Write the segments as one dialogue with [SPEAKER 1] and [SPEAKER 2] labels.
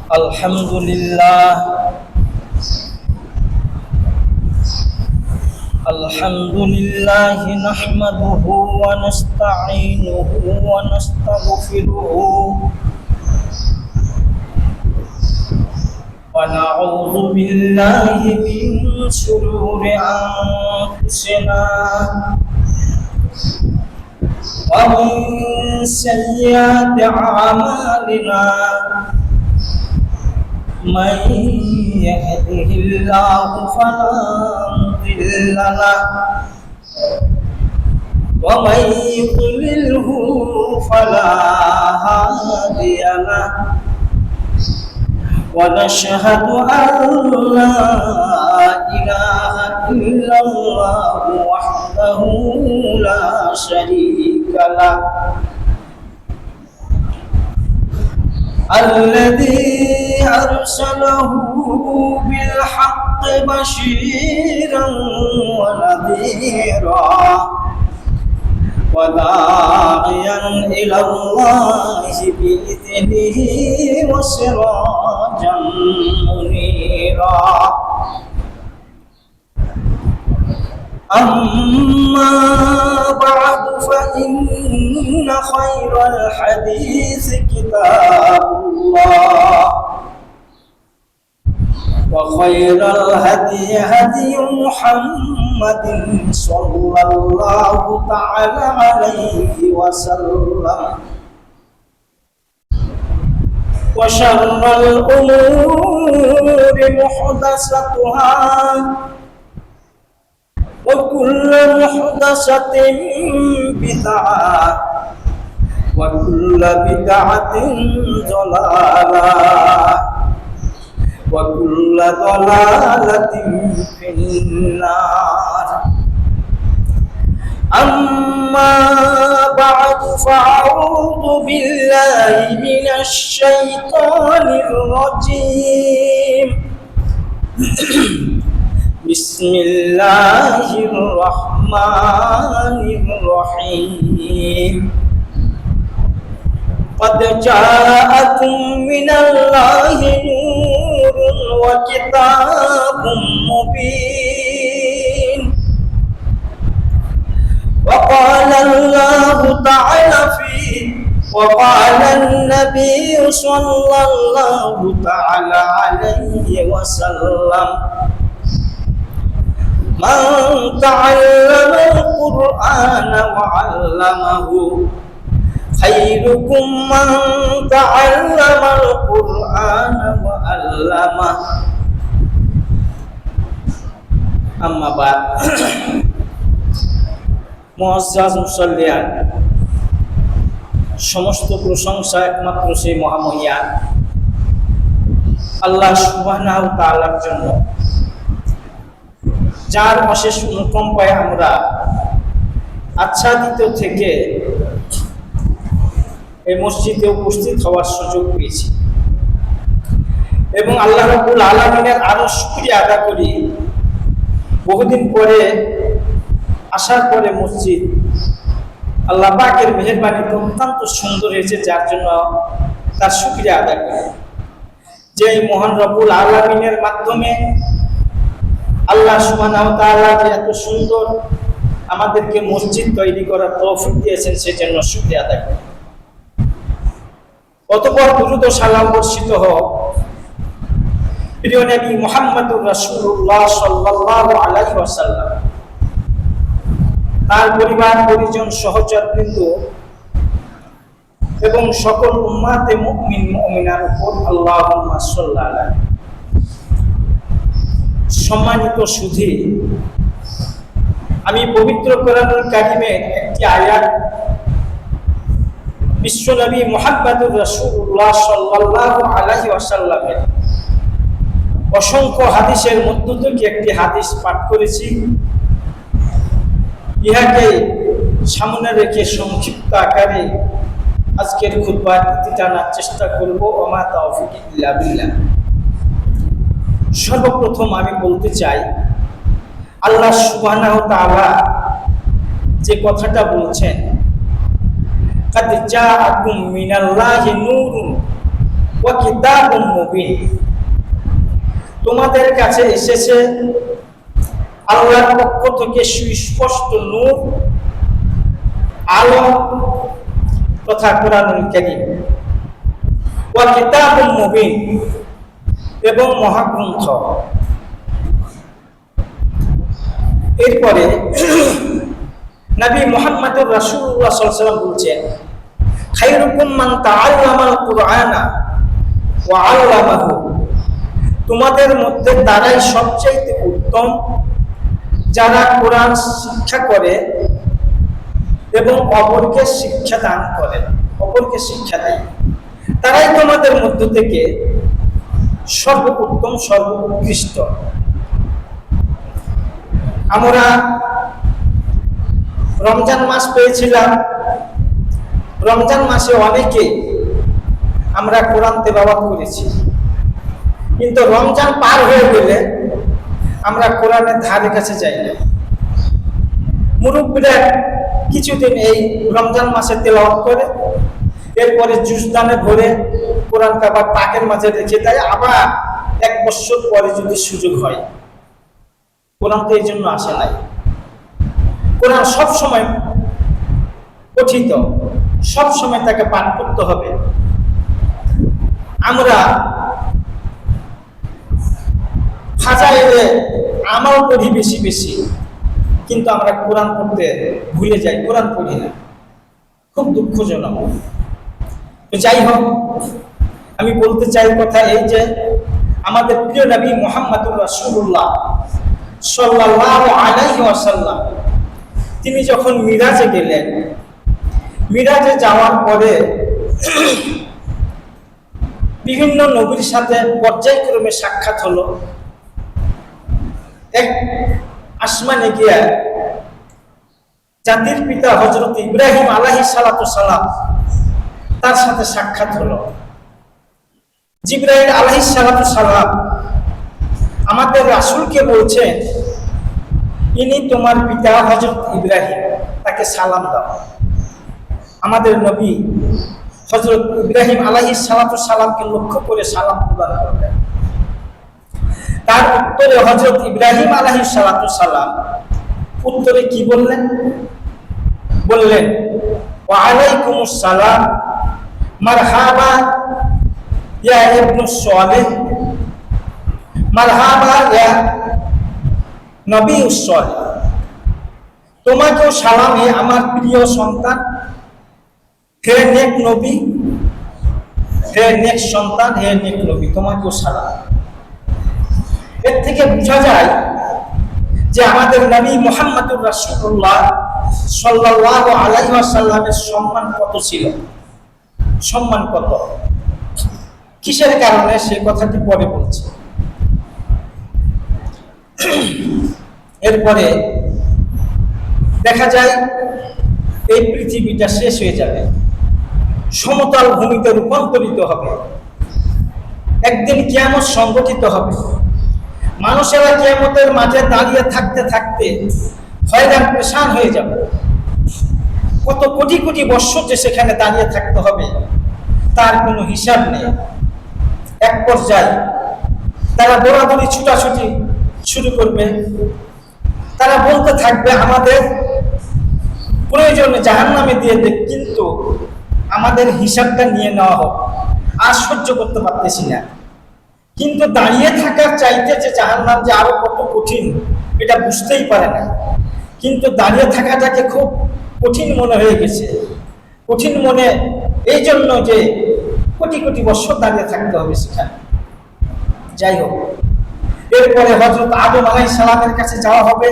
[SPEAKER 1] الحمد لله نحمده ونستعينه ونستغفره ونعوذ بالله من شرور أنفسنا ومن سيئات أعمالنا من يهده الله فلا مضل له ومن يضلله فلا هادي له ونشهد أن لا إله إلا الله وحده لا شريك له الذي أرسله بالحق بشيرا ونذيرا وداعيا إلى الله بإذنه وسراجا منيرا أما بعد فإن خير الحديث كتاب الله وخير الهدي هدي محمد صلى الله تعالى عليه وسلم وشر الأمور محدثاتها وكل محدثة بدعة وكل بدعة ضلالة وكل ضلالة في النار أما بعد فأعوذ بالله من الشيطان الرجيم بسم الله الرحمن الرحيم قد جاءكم من الله نور وكتاب مبين وقال الله تعالى وقال النبي صلى الله تعالى عليه وسلم من تعلم القرآن وعلمه خيركم من تعلم القرآن وعلمه أما بعد মুআজ্জাজ মুসাল্লিয়ান সমস্ত প্রশংসা একমাত্র সেই মহামহিয়ান আল্লাহ সুবহানাহু ওয়া তাআলার জন্য, যার অশেষ অনুকম্পায় আমরা আচ্ছাদিত থেকে এই মসজিদে উপস্থিত হওয়ার সুযোগ পেয়েছি এবং আল্লাহ রাব্বুল আলামিনের আরো শুকরিয়া আদা করি। বহুদিন পরে আসার পরে মসজিদ আল্লাহ পাকের মেহেরবানিতে অত্যন্ত সুন্দর হয়েছে, যার জন্য তার শুকরিয়া আদা করি। যে এই মহান রব্বুল আলামিনের মাধ্যমে আল্লাহ সুবহানাহু ওয়া তাআলা যে এত সুন্দর আমাদেরকে মসজিদ তৈরি করার তৌফিক দিয়েছেন, সেজন্য শুকরিয়া আদায় করি। অতঃপর দুরূদ ও সালাম বর্ষিত হোক প্রিয় নবী মুহাম্মদুর রাসূলুল্লাহ সাল্লাল্লাহু আলাইহি ওয়াসাল্লাম, তার পরিবার পরিজন সহচরবৃন্দ এবং সকল উম্মাতে মুমিন মুমিনার উপর আল্লাহুম্মা সাল্লি আলাইহি। সম্মানিত সুধী, আমি পবিত্র কোরআনুল কারীমের একটি আয়াত বিশ্বনবী মুহাম্মদুর রাসূলুল্লাহ সাল্লাল্লাহু আলাইহি ওয়াসাল্লামের অসংখ্য হাদিসের মধ্য থেকে একটি হাদিস পাঠ করেছি। ইহাকে সামনে রেখে সংক্ষিপ্ত আকারে আজকের খুতবার ইতি টানার চেষ্টা করব। ওমা তাওফিক ইল্লা বিল্লাহ। সর্বপ্রথম আমি বলতে চাই, আল্লাহ সুবহানাহু ওয়া তাআলা যে কথাটা বলছেন, কাদ জাআকুম মিনাল্লাহি নূরুন ওয়া কিতাবুম মুবিন, তোমাদের কাছে এসেছে আল্লাহর পক্ষ থেকে সুস্পষ্ট নূর, আলো তথা কোরআনুল কারীম। ওয়া কিতাবুম মুবিন, এবং মহাগ্রন্থ। এরপরে নবী মুহাম্মদুর রাসূলুল্লাহ সাল্লাল্লাহু আলাইহি ওয়াসাল্লাম বলছেন, খায়রুকুম মান তাআল্লামাল কুরআনা ওয়া আল্লামাহু, তোমাদের মধ্যে তারাই সবচেয়ে উত্তম যারা কোরআন শিক্ষা করে এবং অপরকে শিক্ষা দান করে, অপরকে শিক্ষা দেয়। তারাই তোমাদের মধ্য থেকে সর্বোত্তম, সর্বোৎকৃষ্ট। আমরা রমজান মাস পেয়েছিলাম। রমজান মাসে অনেকে আমরা কোরআন তেলাওয়াত করেছি, কিন্তু রমজান পার হয়ে গেলে আমরা কোরআনের ধারে কাছে যাই না। মুরব্বীরা কিছুদিন এই রমজান মাসে তেলাওয়াত করে, এরপরে জুসদানে ভরে কোরআন আবার তাকের মাঝে রেখে দেয়। আবার 1 বছর পরে যদি সুযোগ হয়, কোরআন তো এই জন্য আসে নাই। কোরআন সব সময় পঠিত, সব সময় তাকে পাঠ করতে হবে। আমরা ফাজাইলে আমল করি বেশি বেশি, কিন্তু আমরা কোরআন পড়তে ভুলে যাই, কোরআন পড়ি না। খুব দুঃখজনক। তো যাই হোক, আমি বলতে চাই কথা এই যে আমাদের প্রিয় নবী মুহাম্মদুর রাসূলুল্লাহ সাল্লাল্লাহু আলাইহি ওয়াসাল্লাম তিনি যখন মিরাজে গেলেন, মিরাজে যাওয়ার পরে বিভিন্ন নবীর সাথে পর্যায়ক্রমে সাক্ষাৎ হলো। এক আসমানে গিয়া জাতির পিতা হযরত ইব্রাহিম আলাইহিস সালাতু সালাম তার সাথে সাক্ষাৎ হলো। জিবরাইল আলাইহিস সালাতু সালাম আমাদের রাসূলকে বলছেন, ইনি তোমার পিতা হযরত ইব্রাহিম, তাকে সালাম দাও। আমাদের নবী হযরত ইব্রাহিম আলাইহিস সালাতু সালামকে লক্ষ্য করে সালাম প্রদান করলেন। তার উত্তরে হযরত ইব্রাহিম আলাইহিস সালাতু সালাম উত্তরে কি বললেন? বললেন, ওয়া আলাইকুমুস সালাম, মারহাবা ইয়া ইবনুস সালেহ, মারহাবা ইয়া নবিয়ুস সালেহ। তোমাকেও সালাম, হে আমার প্রিয় সন্তান, হে নেক নবী, হে নেক সন্তান, হে নেক নবী, তোমাকেও সালাম। এর থেকে বোঝা যায় যে আমাদের নবী মুহাম্মদুর রাসূলুল্লাহ সাল্লাল্লাহু আলাইহি ওয়াসাল্লামের সম্মান কত ছিল, সম্মান কত। কিসের কারণে সে কথাটি পরে বলছে। এরপরে দেখা যায় এই পৃথিবীটা শেষ হয়ে যাবে, সমতল ভূমিতে রূপান্তরিত হবে। একদিন কিয়ামত সংগঠিত হবে। মানুষেরা কিয়ামতের মাঝে দাঁড়িয়ে থাকতে থাকতে হয়রান পেরেশান হয়ে যাবে। কত কোটি কোটি বছর যে সেখানে দাঁড়িয়ে থাকতে হবে তার কোনো হিসাব নেই। এক পর্যায়ে তারা দৌড়াদৌড়ি ছুটাছুটি শুরু করবে। তারা বলতে থাকবে, আমাদের প্রয়োজনে জাহান্নামে দিয়ে দেখ, কিন্তু আমাদের হিসাবটা নিয়ে নেওয়া হোক, আর সহ্য করতে পারতেছি না। কিন্তু দাঁড়িয়ে থাকার চাইতে যে জাহান্নাম যে আরো কত কঠিন এটা বুঝতেই পারে না। কিন্তু দাঁড়িয়ে থাকাটাকে খুব কঠিন মনে হয়ে গেছে। কঠিন মনে এই জন্য যে কোটি কোটি বছর দাঁড়িয়ে থাকতে হবে সেখানে। যাই হোক, এরপরে হযরত আদম আলাইহিস সালামের কাছে যাওয়া হবে।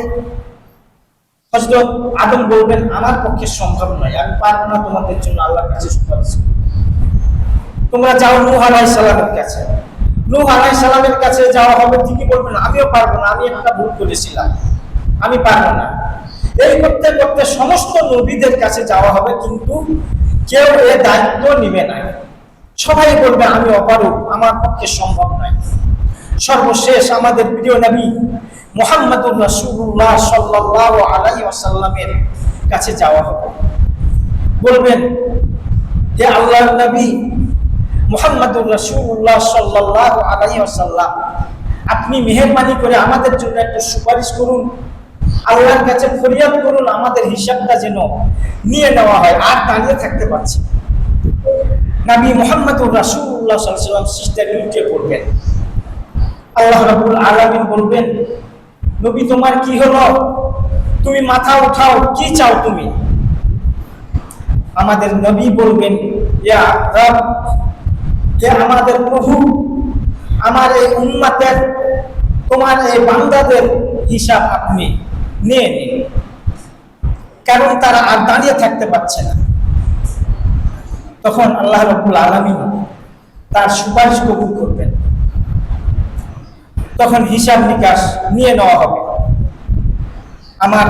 [SPEAKER 1] হযরত আদম বলবেন, আমার পক্ষে সম্ভব নয়, আমি পারবো না তোমাদের জন্য আল্লাহর কাছে সুপারিশ। তোমরা যাও নূহ আলাইহিস সালামের কাছে। নূহ আলাইহিস সালামের কাছে যাওয়া হবে, ঠিকই বলবেন, আমিও পারবো না, আমি একটা ভুল করেছিলাম, আমি পারবো না। এই করতে করতে সমস্ত নবীদের কাছে যাওয়া হবে, কিন্তু কেউ এ দায়িত্ব নিবে না। সবাই বলবে, আমি অপারগ, আমার পক্ষে সম্ভব নয়। সর্বশেষ আমাদের প্রিয় নবী মুহাম্মদুর রাসূলুল্লাহ সাল্লাল্লাহু আলাইহি ওয়াসাল্লামের কাছে যাওয়া হবে। বলবেন, হে আল্লাহর নবী, মুহাম্মাদুর রাসূলুল্লাহ সাল্লাল্লাহু আলাইহি ওয়াসাল্লাম, আপনি মেহেরবানি করে আমাদের জন্য একটু সুপারিশ করুন, আল্লাহর কাছে ফরিয়াদ করুন, আমাদের হিসাবটা যেন নিয়ে নেওয়া হয়। আর দাঁড়িয়ে থাকতে পারছি না। নবী মুহাম্মাদুর রাসূলুল্লাহ সাল্লাল্লাহু আলাইহি ওয়াসাল্লাম সিজদায় লুটিয়ে পড়বেন। আল্লাহ রাব্বুল আলামিন বলবেন, নবী তোমার কি হলো? তুমি মাথা উঠাও, কি চাও তুমি? আমাদের নবী বলবেন, ইয়া রাব, হে আমাদের প্রভু, আমার এই উম্মতের, তোমার এই বান্দাদের হিসাব আপনি নিয়ে নিন, কারণ তারা আর দাঁড়িয়ে থাকতে পারছে না। তখন আল্লাহ রাব্বুল আলামিন তার সুপারিশ কবুল করবেন। তখন হিসাব নিকাশ নিয়ে নেওয়া হবে। আমার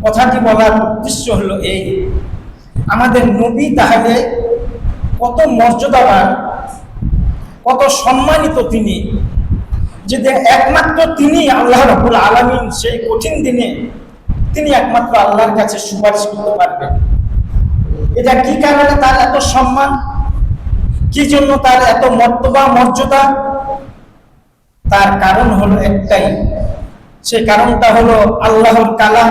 [SPEAKER 1] কথাটি বলার উদ্দেশ্য হলো এই, আমাদের নবী তাহলে কত মর্যাদাবান, কত সম্মানিত তিনি, যে একমাত্র তিনি আল্লাহ রাব্বুল আলামিন সেই কঠিন দিনে তিনি একমাত্র আল্লাহর কাছে সুপারিশ করতে পারবেন। এটা কি কারণে তার এত সম্মান, কি জন্য তার এত মর্তবা মর্যাদা? তার কারণ হলো একটাই, সেই কারণটা হলো আল্লাহর কালাম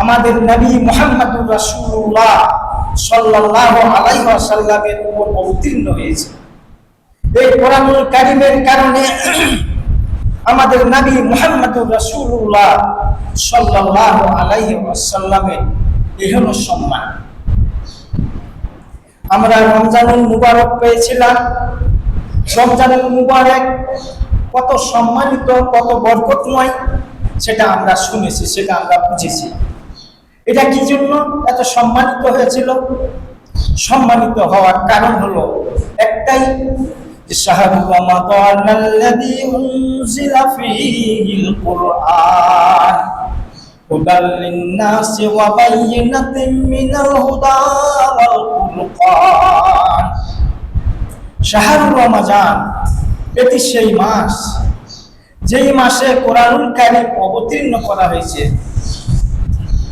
[SPEAKER 1] আমাদের নবী মুহাম্মাদুর রাসূলুল্লাহ সাল্লাল্লাহু আলাইহি ওয়াসাল্লামের উপর অবতীর্ণ হয়েছে। এই কোরআনুল কারীমের কারণে আমাদের নবী মুহাম্মাদুর রাসূলুল্লাহ সাল্লাল্লাহু আলাইহি ওয়াসাল্লামের এই হলো সম্মান। আমরা রমজানুল মুবারক পেয়েছিলাম। রমজানুল মুবারক কত সম্মানিত, কত বরকতময়, সেটা আমরা শুনেছি, সেটা আমরা বুঝেছি। এটা কি জন্য এত সম্মানিত হয়েছিল? সম্মানিত হওয়ার কারণ হলো একটাই, শাহরু রমাদানাল্লাযী উনজিলা ফীহিল কুরআন হুদাল লিন-নাসি ওয়া বায়িনাতিন মিনাল হুদা ওয়াল ফুরকান। শাহরু রমাদান, এটি সেই মাস যেই মাসে কোরআনুল কারীম অবতীর্ণ করা হয়েছে।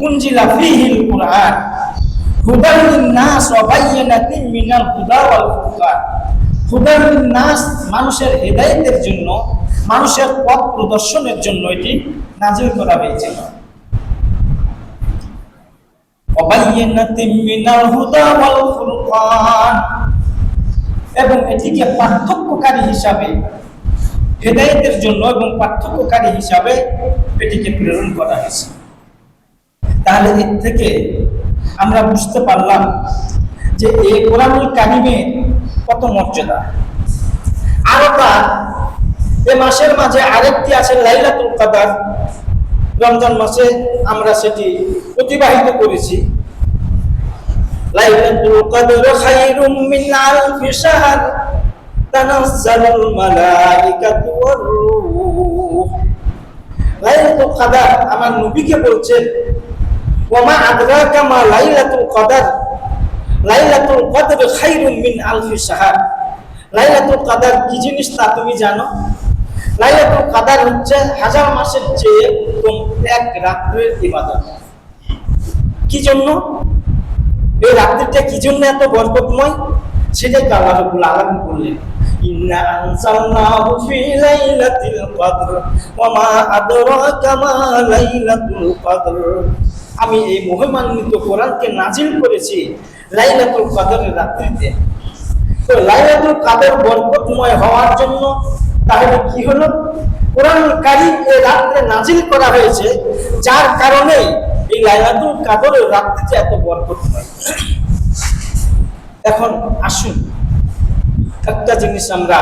[SPEAKER 1] উনজিলা ফীহিল কুরআন হুদাল লিন-নাস ওয়া বায়িনাতিন মিনাল হুদা ওয়াল ফুরকান। হুদাল লিন-নাস, মানুষের হেদায়েতের জন্য, মানুষের পথ প্রদর্শনের জন্য এটি নাযিল করা হয়েছিল। ওয়া বায়িনাতিন মিনাল হুদা ওয়াল ফুরকান, এবং এটিকে পার্থক্যকারী হিসাবে, হেদায়েতের জন্য এবং পার্থক্যকারী হিসাবে এটিকে প্রেরণ করা হয়েছে। তাহলে এর থেকে আমরা বুঝতে পারলাম যে এই কোরআনুল কারীমের কত মর্যাদা। আরো তার এই মাসের মাঝে আরেকটি আছে লাইলাতুল কদর। রমজান মাসে আমরা সেটি অতিবাহিত করেছি। লাইলাতুল কদর খায়রুম মিন আলফি শাহর তানাজ্জালুল মালাইকাতু ওয়ার রূহ। লাইলাতুল কদর, আমার নবীকে বলছেন, ওয়া মা আদরাকা মা লাইলাতুল কদর, লাইলাতুল কদর খায়রুম মিন আলফি শাহর। লাইলাতুল কদর কি জিনিস তা তুমি জানো? লাইলাতুল কদর হচ্ছে হাজার মাসের চেয়ে উত্তম এক রাত্রের ইবাদত। কি জন্য এই রাত্রিটা, কি জন্য এত বরকতময়? সেটাই আল্লাহ রাব্বুল আলামিন বললেন, ইন্না আনজালনাহু ফি লাইলাতিল কদর ওয়া মা আদরাকা মা লাইলাতুল কদর। আমি এই মহিমান্বিত কোরআনকে নাজিল করেছি লাইলাতুল কদরের রাত্রিতে। তো লাইলাতুল কদর বরকতময় হওয়ার জন্য তাহলে কি হলো? কোরআনুল কারীম এই রাত্রে নাজিল করা হয়েছে, যার কারণে এই লাইলাতুল কদরের রাত্রিতে এত বরকতময়। এখন আসুন একটা জিনিস আমরা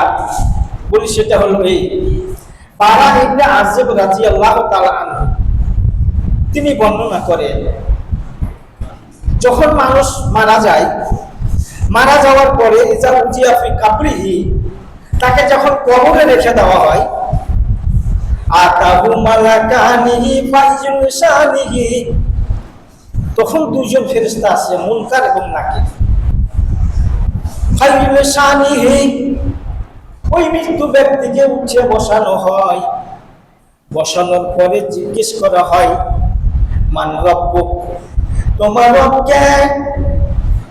[SPEAKER 1] বলি, সেটা হলো এই, বারা ইবনে আযিব রাদিয়াল্লাহু তাআলা আনহু তিনি বর্ণনা করেন, যখন মানুষ মারা যায়, মারা যাওয়ার পরে ইজা উজিয়া ফি কাবরিহি, তাকে যখন কবরে রেখে দেওয়া হয়, আতাহু মালাকানিহি ফাইজুলসানিহি, তখন দুইজন ফেরেশতা আসে, মুনকার এবং নাকির। ফাইজুলসানিহি, ওই মৃত্যু ব্যক্তিকে উঠে বসানো হয়। বসানোর পরে জিজ্ঞেস করা হয়, মান রব্বুক, তোমার রব কে?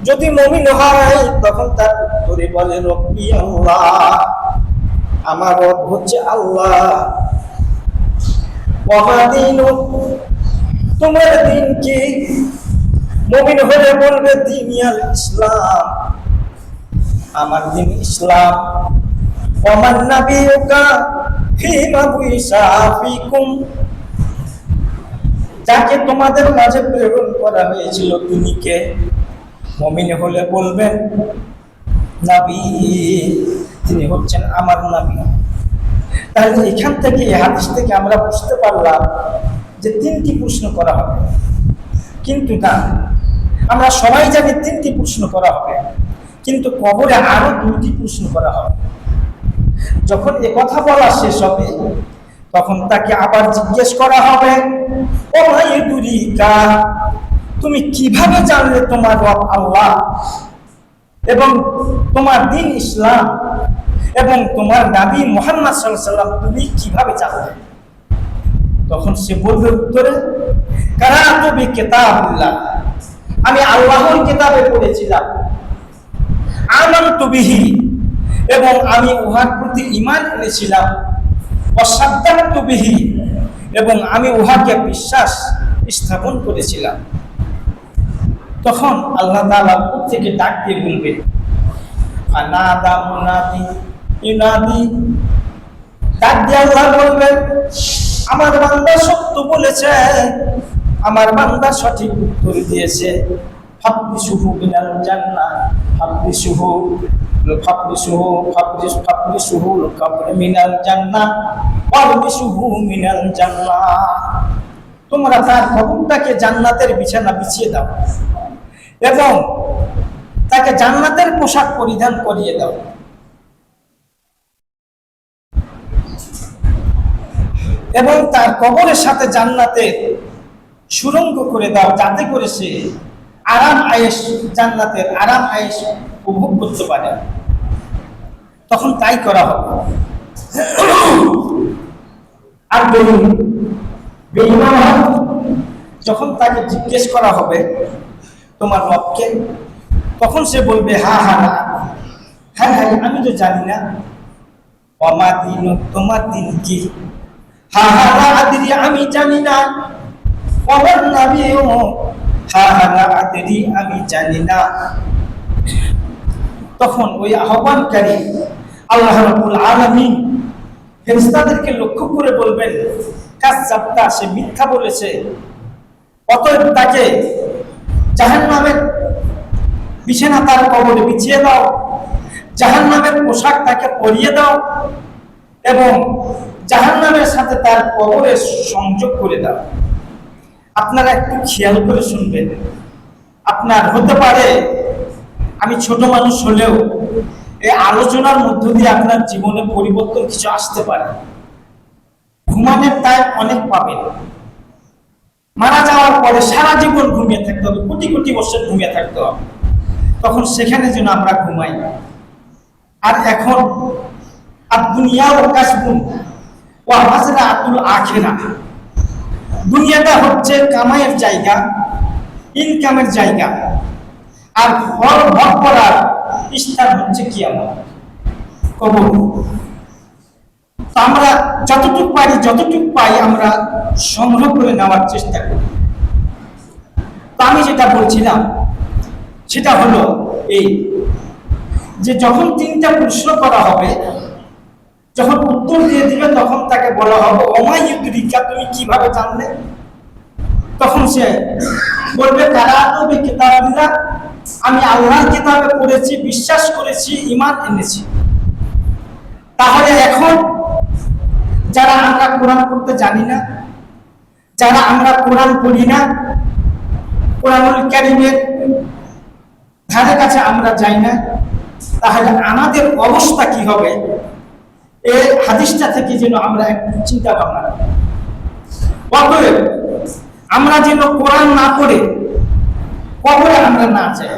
[SPEAKER 1] যদি মুমিন হয় তখন তার উত্তরে বলে রব্বি আল্লাহ, আমার রব হচ্ছে আল্লাহ। ওয়া মা দীনুক, তোমার দিন কি? মুমিন হলে বলবে দিনিয়াল ইসলাম, আমার দিন ইসলাম। ওয়া মান নাবিয়ুকা ফীমা বুইসা ফীকুম, যাকে তোমাদের মাঝে প্রেরণ করা হয়েছিল তিনি কে? মুমিন হলে বলবেন নবী, তিনি হচ্ছেন আমার নবী। তাহলে এখান থেকে এই হাদিস থেকে আমরা বুঝতে পারলাম যে তিনটি প্রশ্ন করা হবে, কিন্তু না, আমরা সবাই জানি তিনটি প্রশ্ন করা হবে, কিন্তু কবরে আরো দুটি প্রশ্ন করা হবে। যখন এ কথা বলা শেষ হবে তখন তাকে আবার জিজ্ঞেস করা হবে, ও ভাই দুরিকা, তুমি কিভাবে জানলে তোমার রব আল্লাহ এবং তোমার দিন ইসলাম এবং তোমার নবী মুহাম্মদ সাল্লাল্লাহু আলাইহি ওয়াসাল্লাম তুমি কিভাবে জানলে? তখন সে বলবে উত্তরে, কারাতু বিকিতাবিল্লাহ, আমি আল্লাহর কিতাবে পড়েছিলাম, আমানতু বিহি, এবং আমি উহার প্রতি ঈমান এনেছিলাম, ওয়াসাদ্দাকতু বিহি, এবং আমি উহাকে বিশ্বাস স্থাপন করেছিলাম। তখন আল্লাহ তাআলা উপর থেকে ডাক দিয়ে বলবেন, আনাদা মুনাদি ইউনাদি, ডাক দিয়ে আল্লাহ বলবেন, আমার বান্দা সত্য বলেছে, আমার বান্দা সঠিক উত্তর দিয়েছে। ফাবরিসুহু মিনাল জান্নাহ, ফাবরিসুহু ফাবরিসুহু ফাবরিসুহু মিনাল জান্নাহ, ফাবরিসুহু মিনাল জান্নাহ, তোমরা তার কবরটাকে জান্নাতের বিছানা বিছিয়ে দাও এবং তাকে জান্নাতের পোশাক পরিধান করিয়ে দাও। এবং তার কবরের সাথে জান্নাতের সুরঙ্গ করে দাও, যাতে করে সে আরাম আয়েশ, জান্নাতের আরাম আয়েশ উপভোগ করতে পারে। তখন তাই করা হবে। আর বেঈমান যখন তাকে জিজ্ঞেস করা হবে তোমার রবকে, তখন সে বলবে হ্যাঁ হ্যাঁ হ্যাঁ হ্যাঁ, আমি তো জানি না। ওমা দিন, তোমার দিন কি? হ্যাঁ হ্যাঁ আদিরি, আমি জানি না। ওমর নবীও, হ্যাঁ হ্যাঁ আদিরি, আমি জানি না। তখন ওই আহ্বানকারী আল্লাহ রাব্বুল আলামিন ফেরেশতাদেরকে লক্ষ্য করে বলবেন, কাযযাবতা, সে মিথ্যা বলেছে, অতএব তাকে জাহান্নামের বিছানা তার কবরে বিছিয়ে দাও, জাহান্নামের পোশাক তাকে পরিয়ে দাও এবং জাহান্নামের সাথে তার কবরে সংযোগ করে দাও। আপনারা একটু খেয়াল করে শুনবেন। আপনার হতে পারে আমি ছোট মানুষ হলেও এই আলোচনার মধ্য দিয়ে আপনার জীবনে পরিবর্তন কিছু আসতে পারে। ঘুমানোর টাইম অনেক পাবেন, মারা যাওয়ার পরে সারা জীবন ঘুমিয়ে থাকতে হবে, কোটি কোটি বছর ঘুমিয়ে থাকতে হবে, তখন সেখানে যেন আমরা ঘুমাই। আর এখন দুনিয়া ও কাসবুন ওয়া মাযরাআতুল আখিরাহ, দুনিয়াটা হচ্ছে কামাইয়ের জায়গা, ইনকামের জায়গা, আর ফল ভোগ করার স্থান হচ্ছে কিয়ামত, কবর। আমরা যতটুকু পাই আমরা সংগ্রহ করে নেওয়ার চেষ্টা করি। তো আমি যেটা বলছিলাম সেটা হলো এই যে যখন তিনটা প্রশ্ন করা হবে, যখন উত্তর দিয়ে দিবে তখন তাকে বলা হবে ওমা ইউদরিকা, তুমি কিভাবে জানলে? তখন সে বলবে কারাতু বিকিতাবিল্লাহ, আমি আল্লাহর কিতাবে পড়েছি, বিশ্বাস করেছি, ঈমান এনেছি। তাহলে এখন যারা আমরা কোরআন পড়তে জানি না, যারা আমরা কোরআন পড়ি না, কোরআনুল কারীমের ধারে কাছে আমরা যাই না, তাহলে আমাদের অবস্থা কি হবে? এই হাদিসটা থেকে যেন আমরা একটু চিন্তা ভাবনা করি। অতএব আমরা যেন কোরআন না পড়ে কবরে আমরা না যাই,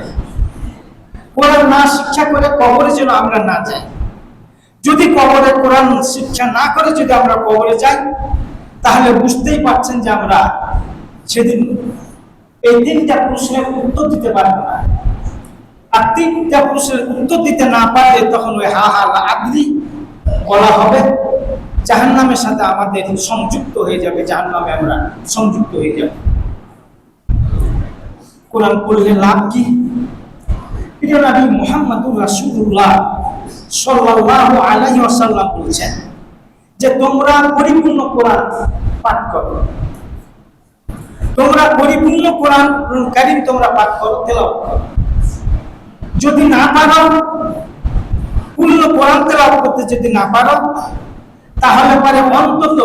[SPEAKER 1] কোরআন না শিক্ষা করে কবরে যেন আমরা না যাই। যদি কবরে কোরআন শিক্ষা না করে যদি আমরা কবরে যাই, তাহলে বুঝতেই পারছেন যে আমরা সেদিন এই তিনটা প্রশ্নের উত্তর দিতে পারবো না। আর তিনটা প্রশ্নের উত্তর দিতে না পারলে তখন ওই হা হা আদলি বলা হবে, জাহান্নামের সাথে আমাদের সংযুক্ত হয়ে যাবে, জাহান্নামে আমরা সংযুক্ত হয়ে যাব। কোরআন পড়লে লাভ কি? প্রিয় নবী মুহাম্মদুর রাসূলুল্লাহ সাল্লাল্লাহু আলাইহি ওয়াসাল্লাম বলেছেন যে তোমরা পরিপূর্ণ কোরআন পাঠ করো, তোমরা পরিপূর্ণ কোরআন কারীম তোমরা পাঠ করো, তেলাওয়াত করো। যদি না পারো, পূর্ণ কোরআন তেলাওয়াত করতে যদি না পারো, তাহলে পরে অন্তত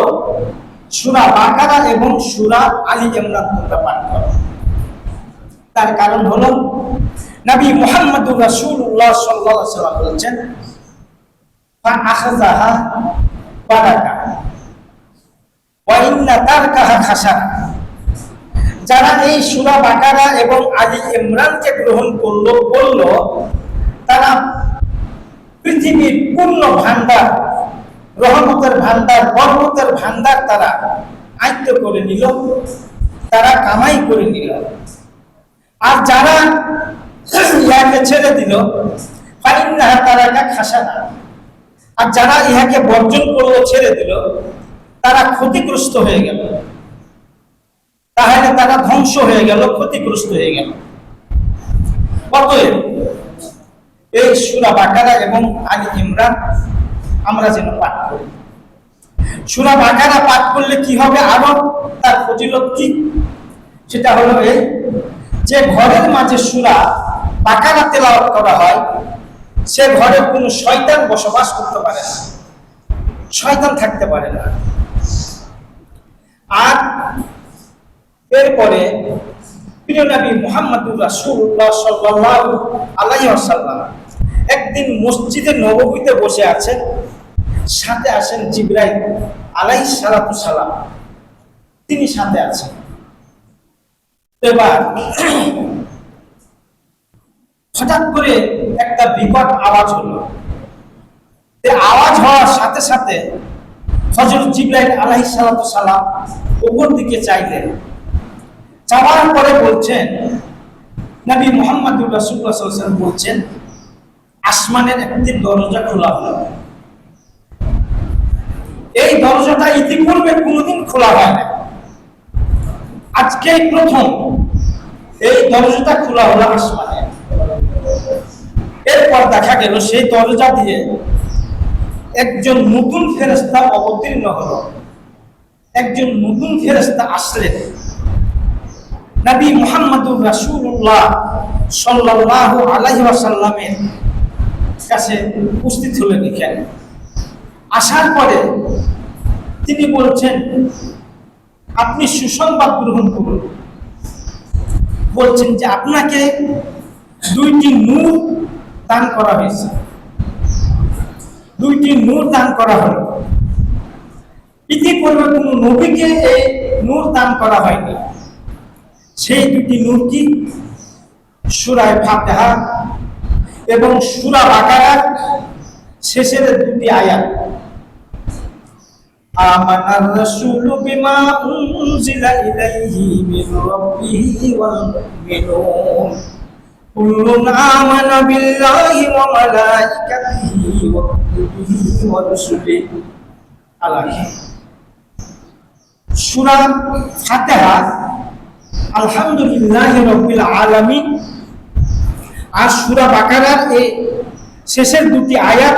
[SPEAKER 1] সূরা বাকারা এবং সূরা আলী ইমরান তোমরা পাঠ করো। তার কারণ হলো নবী মুহাম্মদুর রাসূলুল্লাহ সাল্লাল্লাহু আলাইহি ওয়াসাল্লাম বলেছেন ফা আখাযাহা বারাকা ওয়া ইন্না তারকাহা খাসারা। যারা এই সূরা বাকারা এবং আলী ইমরানকে গ্রহণ করলো তারা পৃথিবীর পূর্ণ ভান্ডার, রহমতের ভান্ডার, বরকতের ভান্ডার তারা আয়ত্ত করে নিল, তারা কামাই করে নিল। আর যারা ইহাকে ছেড়ে দিল ফাইন্নাহা তারাকা খাসারা, আর যারা ইহাকে বর্জন করলো, ছেড়ে দিল, তারা ক্ষতিগ্রস্ত হয়ে গেল। তাহলে তারা ধ্বংস হয়ে গেল, ক্ষতিগ্রস্ত হয়ে গেল। অতএব এই সূরা বাকারা এবং আলী ইমরান আমরা যেন পাঠ করি। সূরা বাকারা পাঠ করলে কি হবে, আরো তার ফজিলত কি? সেটা হলো এই যে ঘরের মাঝে সূরা বাকারা তেলাওয়াত করা হয়, সে ঘরে কোনো শয়তান বসবাস করতে পারে না, শয়তান থাকতে পারে না। আর এরপরে প্রিয় নবী মুহাম্মদুর রাসূলুল্লাহ সাল্লাল্লাহু আলাইহি ওয়াসাল্লাম একদিন মসজিদে নববীতে বসে আছেন, সাথে আসেন জিবরাইল আলাইহিস সালাতু সালাম, তিনি সাথে আছেন। এবার হঠাৎ করে একটা বিকট আওয়াজ হলো। এই আওয়াজ হওয়ার সাথে সাথে হযরত জিবরাইল আলাইহিস সালাতু সালাম উপর দিকে চাইলেন। চাওয়ার পরে বলছেন, নবী মুহাম্মদুর রাসূলুল্লাহ সাল্লাল্লাহু আলাইহি ওয়াসাল্লাম বলছেন, আসমানের একটি দরজা খোলা হলো। এই দরজাটা ইতিপূর্বে কোনোদিন খোলা হয় না, আজকেই প্রথম এই দরজাটা খোলা হলো আসমানে। এরপর দেখা গেল সেই দরজা দিয়ে একজন নতুন ফেরেশতা অবতীর্ণ হলো। একজন নতুন ফেরেশতা আসলেন, নবী মুহাম্মদুর রাসূলুল্লাহ সাল্লাল্লাহু আলাইহি ওয়াসাল্লামের কাছে উপস্থিত হলেন। এখানে আসার পরে তিনি বলছেন, আপনি সুসংবাদ গ্রহণ করুন। বলছেন যে আপনাকে দুইটি নূর দান করা হয়েছে, দুইটি নূর দান করা হলো। ইতিপূর্বে কোন নবীকে এই নূর দান করা হয়নি। সেই দুটি নূর কি? সূরা ফাতিহা এবং সূরা বাকারার শেষের দুটি আয়াত, আমানার রাসূলু বিমা উনজিলা ইলাইহি মির রাব্বিহি ওয়াল মুমিনুন কুল্লুন আমানা বিল্লাহি ওয়া মালাইকাতিহি ওয়া কুতুবিহি ওয়া রুসুলিহি। সূরা ফাতিহা আলহামদুলিল্লাহি রাব্বিল আলামিন, আর সূরা বাকারার এই শেষের দুটি আয়াত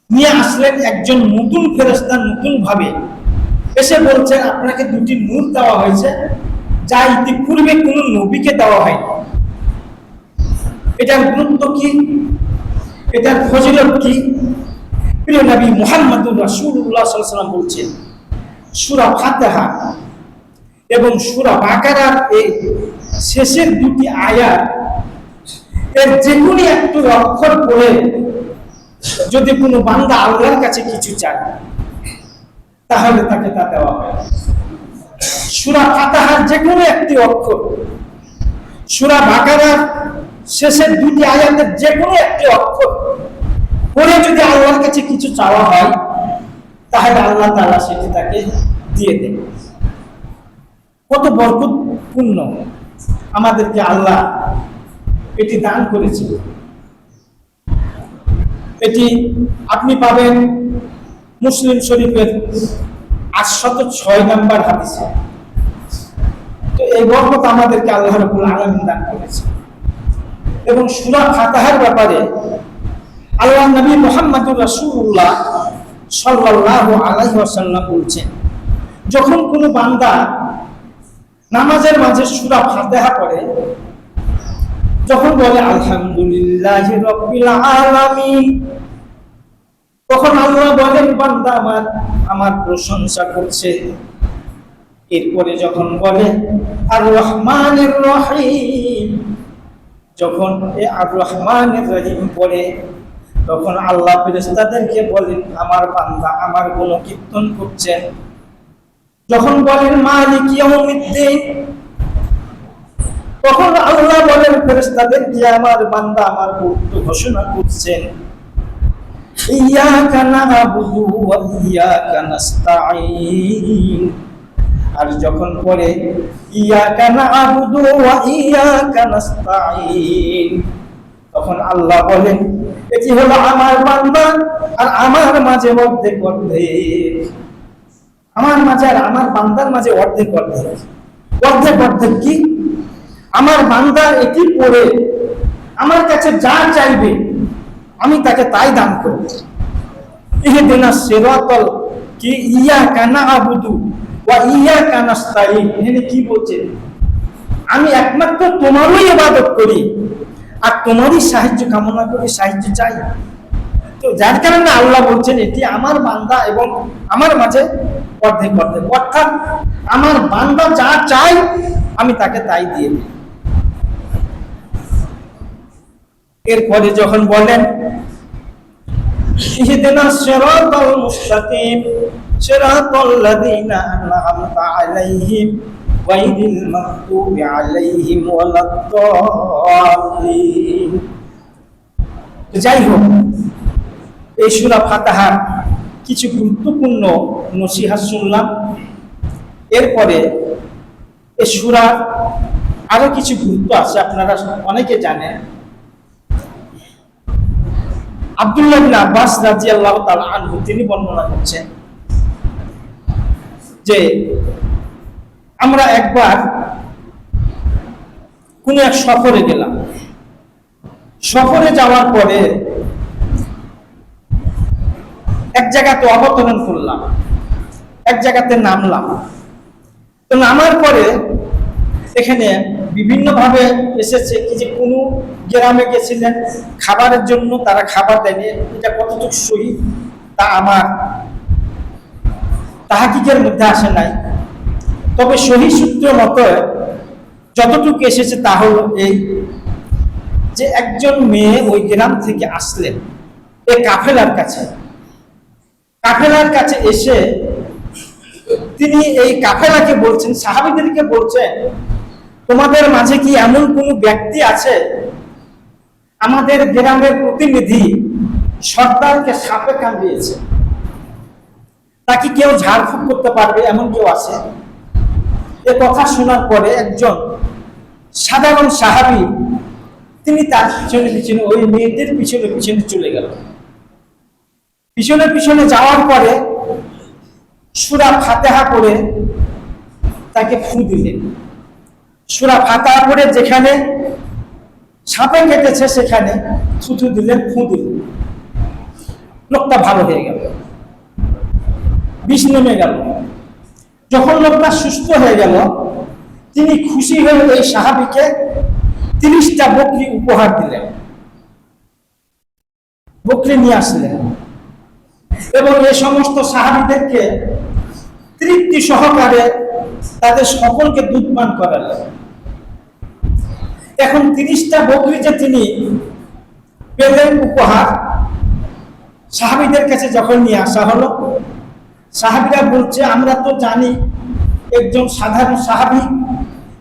[SPEAKER 1] নিয়ে আসলেন একজন নতুন ফেরেশতা, নতুন ভাবে এসে বলছেন, আপনাকে দুটি নূর দেওয়া হয়েছে যা ইতিপূর্বে কোন নবীকে দেওয়া হয়নি। এটার গুরুত্ব কি? এটার ফজিলত কি? প্রিয় নবী মুহাম্মদুর রাসূলুল্লাহ সাল্লাল্লাহু আলাইহি ওয়াসাল্লাম বলছেন, সূরা ফাতিহা এবং সূরা বাকারার এই শেষের দুটি আয়াত এর যে কোনো একটি অক্ষর পড়ে যদি কোনো বান্দা আল্লাহর কাছে কিছু চায়, তাহলে তাকে তা দেওয়া হয়। সূরা ফাতিহার যে কোনো একটি অক্ষর, সূরা বাকারার শেষের দুটি আয়াতের যে কোনো একটি অক্ষর পড়ে যদি আল্লাহর কাছে কিছু চাওয়া হয়, তাহলে আল্লাহ তাআলা সেটি তাকে দিয়ে দেন। কত বরকতপূর্ণ! আমাদেরকে আল্লাহ এটি দান করেছিল। এটি আপনি পাবেন মুসলিম শরীফের 806 নম্বর হাদিসে। তো এই বরকত আমাদেরকে আল্লাহ রাব্বুল আলামিন দান করেছে। এবং সূরা ফাতিহার ব্যাপারে আল্লাহর নবী মুহাম্মদুর রাসূলুল্লাহ সাল্লাল্লাহু আলাইহি ওয়াসাল্লাম বলছেন, যখন কোনো বান্দা নামাজের মাঝে সূরা ফাতিহা পড়ে, যখন বলে আলহামদুলিল্লাহি রাব্বিল আলামিন, তখন আল্লাহ বলেন বান্দা আমার প্রশংসা করছে। এরপরে যখন বলে আর রহমানির রহিম, যখন এই আর রহমানির রহিম পড়ে, তখন আল্লাহ ফেরেশতাদেরকে বলেন আমার বান্দা আমার গুণকীর্তন করছে। যখন বলেন মালিক ইয়াউমিদ্দিন, তখন আল্লাহ বলেন ফেরেশতাদেরকে আমার বান্দা আমার গুরুত্ব ঘোষণা করছেন। ইয়াকা না'বুদু ওয়া ইয়াকা নাস্তাঈন, আর যখন পড়ে ইয়াকা না'বুদু ওয়া ইয়াকা নাস্তাঈন, তখন আল্লাহ বলেন এটি হলো আমার বান্দা আর আমার মাঝে অর্ধেক অর্ধেক, আমার মাঝে আর আমার বান্দার মাঝে অর্ধেক অর্ধেক। অর্ধেক অর্ধেক কি? আমার বান্দা এটি পড়ে আমার কাছে যা চাইবে আমি তাকে তাই দান করব। ইহদিনাস সিরাতাল কি ইয়াকা না'বুদু ওয়া ইয়াকা নাস্তাঈন, এখানে কি বলছে? আমি একমাত্র তোমারই ইবাদত করি আর তোমারই সাহায্য কামনা করি, সাহায্য চাই। তো যার কারণে আল্লাহ বলছেন এটি আমার বান্দা এবং আমার মাঝে অর্ধেক অর্ধেক, অর্থাৎ আমার বান্দা যা চাই আমি তাকে তাই দিয়ে দিই। এরপরে যখন বলেন ইহদিনাস সিরাতাল মুস্তাকিম সিরাতাল লাযিনা আন'আমতা আলাইহিম গায়রিল মাগদুবি আলাইহিম ওয়ালাদ-দাল্লিন। যাই হোক, এই সূরা ফাতিহার কিছু গুরুত্বপূর্ণ নসিহত শুনলাম। এরপরে এই সূরা আরো কিছু গুরুত্ব আছে, আপনারা অনেকে জানেন। আব্দুল্লাহ ইবনে আব্বাস রাদিয়াল্লাহু তাআলা আনহু তিনি বর্ণনা করছেন যে আমরা একবার কোন এক সফরে গেলাম। সফরে যাওয়ার পরে এক জায়গাতে অবতরণ করলাম, এক জায়গাতে নামলাম। তো নামার পরে এখানে বিভিন্ন ভাবে এসেছে কি যে কোনো গ্রামে গেছিলেন খাবারের জন্য, তারা খাবার দেয়নি। এটা কতটুকু সহি তা আমার তাহকিকের মধ্যে আসে নাই, তবে সহি সূত্র মতে যতটুকু এসেছে তা হলো এই যে একজন মেয়ে ওই গ্রাম থেকে আসলেন এই কাফেলার কাছে এসে তিনি এই কাফেলাকে বলছেন, সাহাবীদেরকে বলছেন, তোমাদের মাঝে কি এমন কোন ব্যক্তি আছে আমাদের গ্রামের প্রতিনিধি সর্দারকে সাপে কামড়িয়েছে, তাকে কেউ ঝাড়ফুঁক করতে পারবে এমন কেউ আছে? এ কথা শোনার পরে একজন সাধারণ সাহাবী তিনি তার পিছনে পিছনে ওই মেয়েদের পিছনে পিছনে চলে গেল। পিছনে পিছনে যাওয়ার পরে সূরা ফাতিহা পড়ে তাকে ফু দিলেন। সূরা ফাতিহা পড়ে যেখানে সাপে কেটেছে সেখানে থুথু দিলেন, ফু দিলেন। লোকটা ভালো হয়ে গেল, বিষ নেমে গেল। যখন লোকটা সুস্থ হয়ে গেল, তিনি খুশি হয়ে এই সাহাবীকে 30টা বকরি উপহার দিলেন, বকরি নিয়ে আসলেন এবং এই সমস্ত সাহাবীদেরকে তৃপ্তি সহকারে তাদের সকলকে দুধ পান করালেন। এখন 30টা বকরি যে তিনি পেলেন উপহার, সাহাবীদের কাছে যখন নিয়ে আসা হলো, সাহাবীরা বলছে আমরা তো জানি একজন সাধারণ সাহাবী,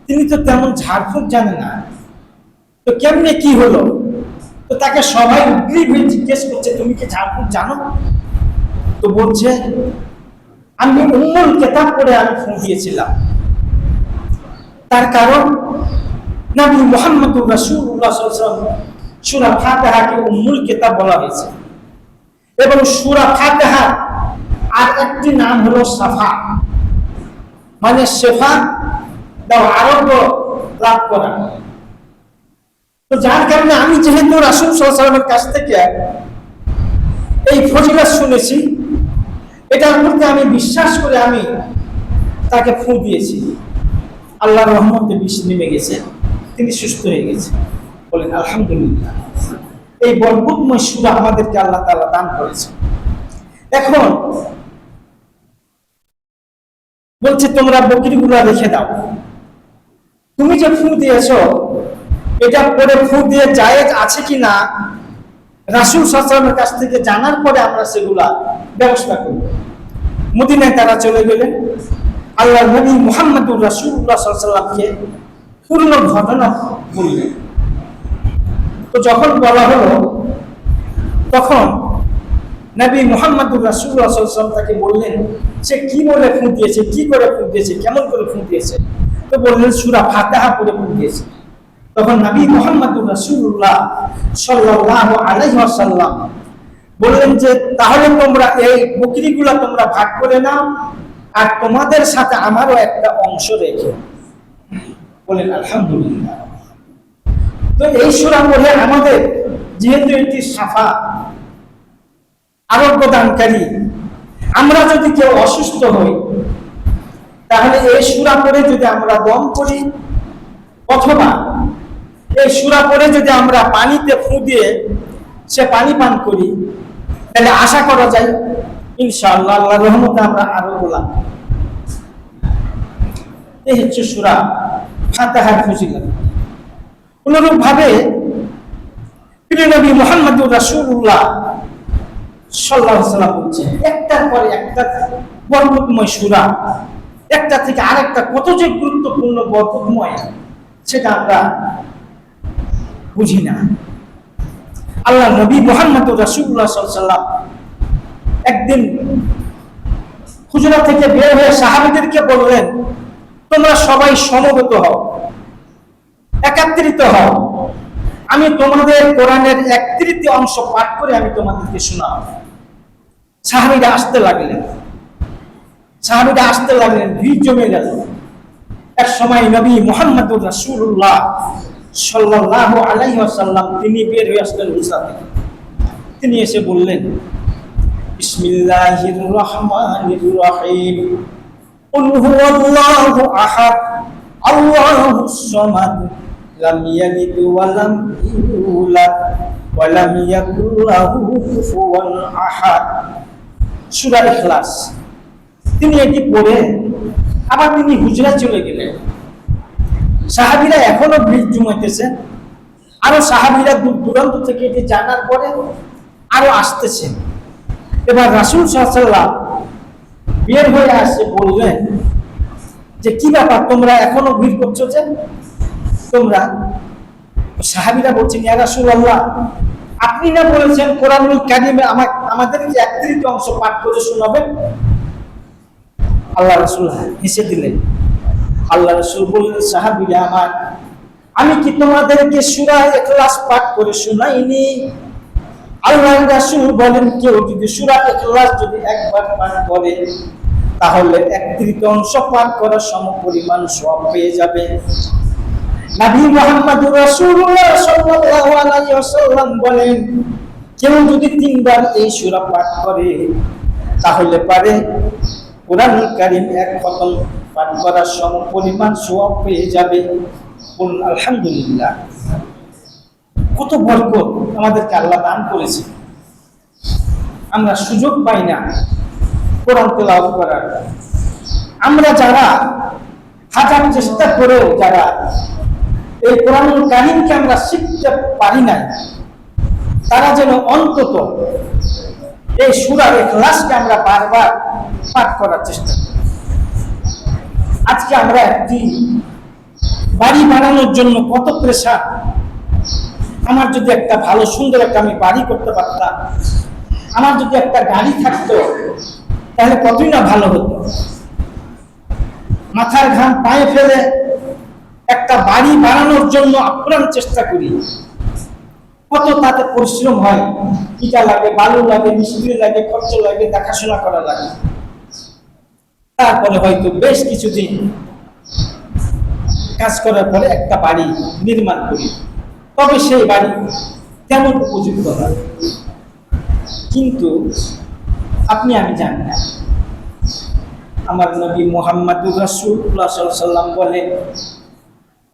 [SPEAKER 1] তিনি তো তেমন ঝাড়ফুঁক জানে না, তো কেমনে কি হলো? তো তাকে সবাই উদ্গ্রীব হয়ে জিজ্ঞেস করছে তুমি কি ঝাড়ফুঁক জানো? তো বলছে আমি উম্মুল কিতাব পড়ে আমি ফু দিয়েছিলাম। তার কারণ নবী মুহাম্মদুর রাসূলুল্লাহ সাল্লাল্লাহু আলাইহি ওয়াসাল্লাম সূরা ফাতিহাকে উম্মুল কিতাব বলা হয়েছে, এবং সূরা ফাতিহা আর একটি নাম হলো সাফা, মানে শেফা দাও, আরোগ্য লাভ করা। তো যার কারণে আমি যেহেতু রাসূল সাল্লাল্লাহু আলাইহি ওয়াসাল্লামের কাছ থেকে এই ফজিলত শুনেছি, এটার মধ্যে আমি বিশ্বাস করে আমি তাকে ফু দিয়েছি, আল্লাহর রহমতে বিষ নেমে গেছে, তিনি সুস্থ হয়ে গেছে। বলেন আলহামদুলিল্লাহ। এই বরকতময় সূরা আমাদেরকে আল্লাহ তাআলা দান করেছে। এখন বলছে তোমরা বকরিগুলো রেখে দাও। তুমি যে ফু দিয়েছো, এটা পরে ফু দিয়ে জায়েজ আছে কিনা রাসূল সাল্লাল্লাহু আলাইহি ওয়াসাল্লামের কাছ থেকে জানার পরে আমরা সেগুলা ব্যবস্থা করব। মদিনায় তারা চলে গেলেন, আল্লাহর নবী মুহাম্মদুর রাসূলুল্লাহ সাল্লাল্লাহু আলাইহি ওয়াসাল্লামকে পূর্ণ ঘটনা বললেন। তো যখন বলা হলো, তখন নবী মুহাম্মদুর রাসূলুল্লাহ সাল্লাল্লাহু আলাইহি ওয়াসাল্লাম তাকে বললেন সে কি বলে ফু দিয়েছে, কি করে ফু দিয়েছে, কেমন করে ফু দিয়েছে। তো বললেন সূরা ফাতিহা পড়ে ফু দিয়েছে। তখন নবী মুহাম্মদুর রাসূলুল্লাহ সাল্লাল্লাহু আলাইহি ওয়াসাল্লাম বললেন যে তাহলে তোমরা এই বকরিগুলা তোমরা ভাগ করে নাও, আর তোমাদের সাথে আমারও একটা অংশ রেখে। বলেন আলহামদুলিল্লাহ। তো এই সূরা পড়ে আমাদের যেহেতু এটি সাফা, আরোগ্য দানকারী, আমরা যদি কেউ অসুস্থ হই তাহলে এই সূরা পড়ে যদি আমরা দম করি, অথবা এই সূরা পড়ে যদি আমরা পানিতে ফু দিয়ে সে পানি পান করি, তাহলে আশা করা যায় ইনশাআল্লাহ আল্লাহর রহমতে আমরা আরোগ্য লাভ। এই হচ্ছে সূরা ফাতিহার ফজিলত। অনুরূপ ভাবে প্রিয় নবী মুহাম্মদুর রাসূলুল্লাহ সাল্লাল্লাহু আলাইহি ওয়াসাল্লাম বলছেন একটার পরে একটা বরকতময় সূরা, একটা থেকে আরেকটা কত যে গুরুত্বপূর্ণ বরকতময় সেটা আমরা বুঝি না। আল্লাহ নবী মুহাম্মদুর রাসূলুল্লাহ সাল্লাল্লাহু আলাইহি ওয়াসাল্লাম একদিন হুজরা থেকে বের হয়ে সাহাবীদেরকে বললেন তোমরা সবাই সমবেত হও, একত্রিত হও, আমি তোমাদের কোরআনের 1/3 অংশ পাঠ করে আমি তোমাদেরকে শোনাব। সাহাবীরা আসতে লাগলেন, ভিড় জমে গেল। এক সময় নবী মুহাম্মদুর রাসূলুল্লাহ সাল্লাল্লাহু আলাইহি ওয়াসাল্লাম তিনি বের হয়ে আসলেন হুজরা থেকে। তিনি এসে বললেন বিসমিল্লাহির রহমানির রহিম, কুল হুয়াল্লাহু আহাদ আল্লাহুস সামাদ লাম ইয়ালিদ ওয়া লাম ইউলাদ ওয়া লাম ইয়াকুল লাহু কুফুয়ান আহাদ। সূরা ইখলাস। তিনি এটি পড়ে আবার তিনি হুজরা চলে গেলেন। সাহাবীরা এখনো ভিড় জমাইতেছে, আরো সাহাবীরা দূর দূরান্ত থেকে এটি জানার পরে আরো আসতেছে। এবার রাসূল সাল্লাল্লাহু আলাইহি ওয়াসাল্লাম বের হয়ে আসে, বললেন যে কি ব্যাপার তোমরা এখনো ভিড় করছো যে তোমরা? সাহাবীরা বলছেন ইয়া রাসূলুল্লাহ, আপনি না বলেছেন কোরআনুল কারীমে আমাদেরকে 1/3 অংশ পাঠ করে শোনাবেন? আল্লাহ রাসূল হেসে দিলেন। আল্লাহ রাসূল বললেন সাহাবীরা আমার, আমি কি তোমাদেরকে সূরা ইখলাস পাঠ করে শোনাইনি? আল্লাহ রাসূল বলেন কেউ যদি সূরা ইখলাস যদি একবার পাঠ করে তাহলে 1/3 অংশ পাঠ করার সমপরিমাণ সওয়াব পেয়ে যাবে। নবী মুহাম্মদুর রাসূলুল্লাহ সাল্লাল্লাহু আলাইহি ওয়াসাল্লাম বলেন কেউ যদি 3 বার এই সূরা পাঠ করে তাহলে পারে কোরআনুল কারীম 1 খতম পাঠ করার সমপরিমাণ সওয়াব পেয়ে যাবে। বলুন আলহামদুলিল্লাহ। কত বরকত আমাদেরকে আল্লাহ দান করেছে, আমরা সুযোগ পাই না কোরআন তেলাওয়াত করার। আমরা যারা হাজার চেষ্টা করেও যারা এই কোরআনুল কারীমকে আমরা শিখতে পারি না, তারা যেন অন্তত এই সূরা ইখলাসকে আমরা বারবার পাঠ করার চেষ্টা করি। আজকে আমরা একটি বাড়ি বানানোর জন্য কত প্রেসার। আমার যদি একটা ভালো সুন্দর একটা আমি বাড়ি করতে পারতাম, আমার যদি একটা গাড়ি থাকতো তাহলে কতই না ভালো হতো। মাথার ঘাম পায়ে ফেলে একটা বাড়ি বানানোর জন্য আপ্রাণ চেষ্টা করি, কত তাতে পরিশ্রম হয়, ইটা লাগে, বালু লাগে, মিস্ত্রি লাগে, খরচ লাগে, দেখাশোনা করা লাগে। তারপরে হয়তো বেশ কিছুদিন কাজ করার পরে একটা বাড়ি নির্মাণ করি, তবে সেই বাড়ি কেমন উপযুক্ত হয়। কিন্তু আপনি আমি জানি না। আমার নবী মুহাম্মদুর রাসূলুল্লাহ সাল্লাল্লাহু আলাইহি ওয়াসাল্লাম বলেন,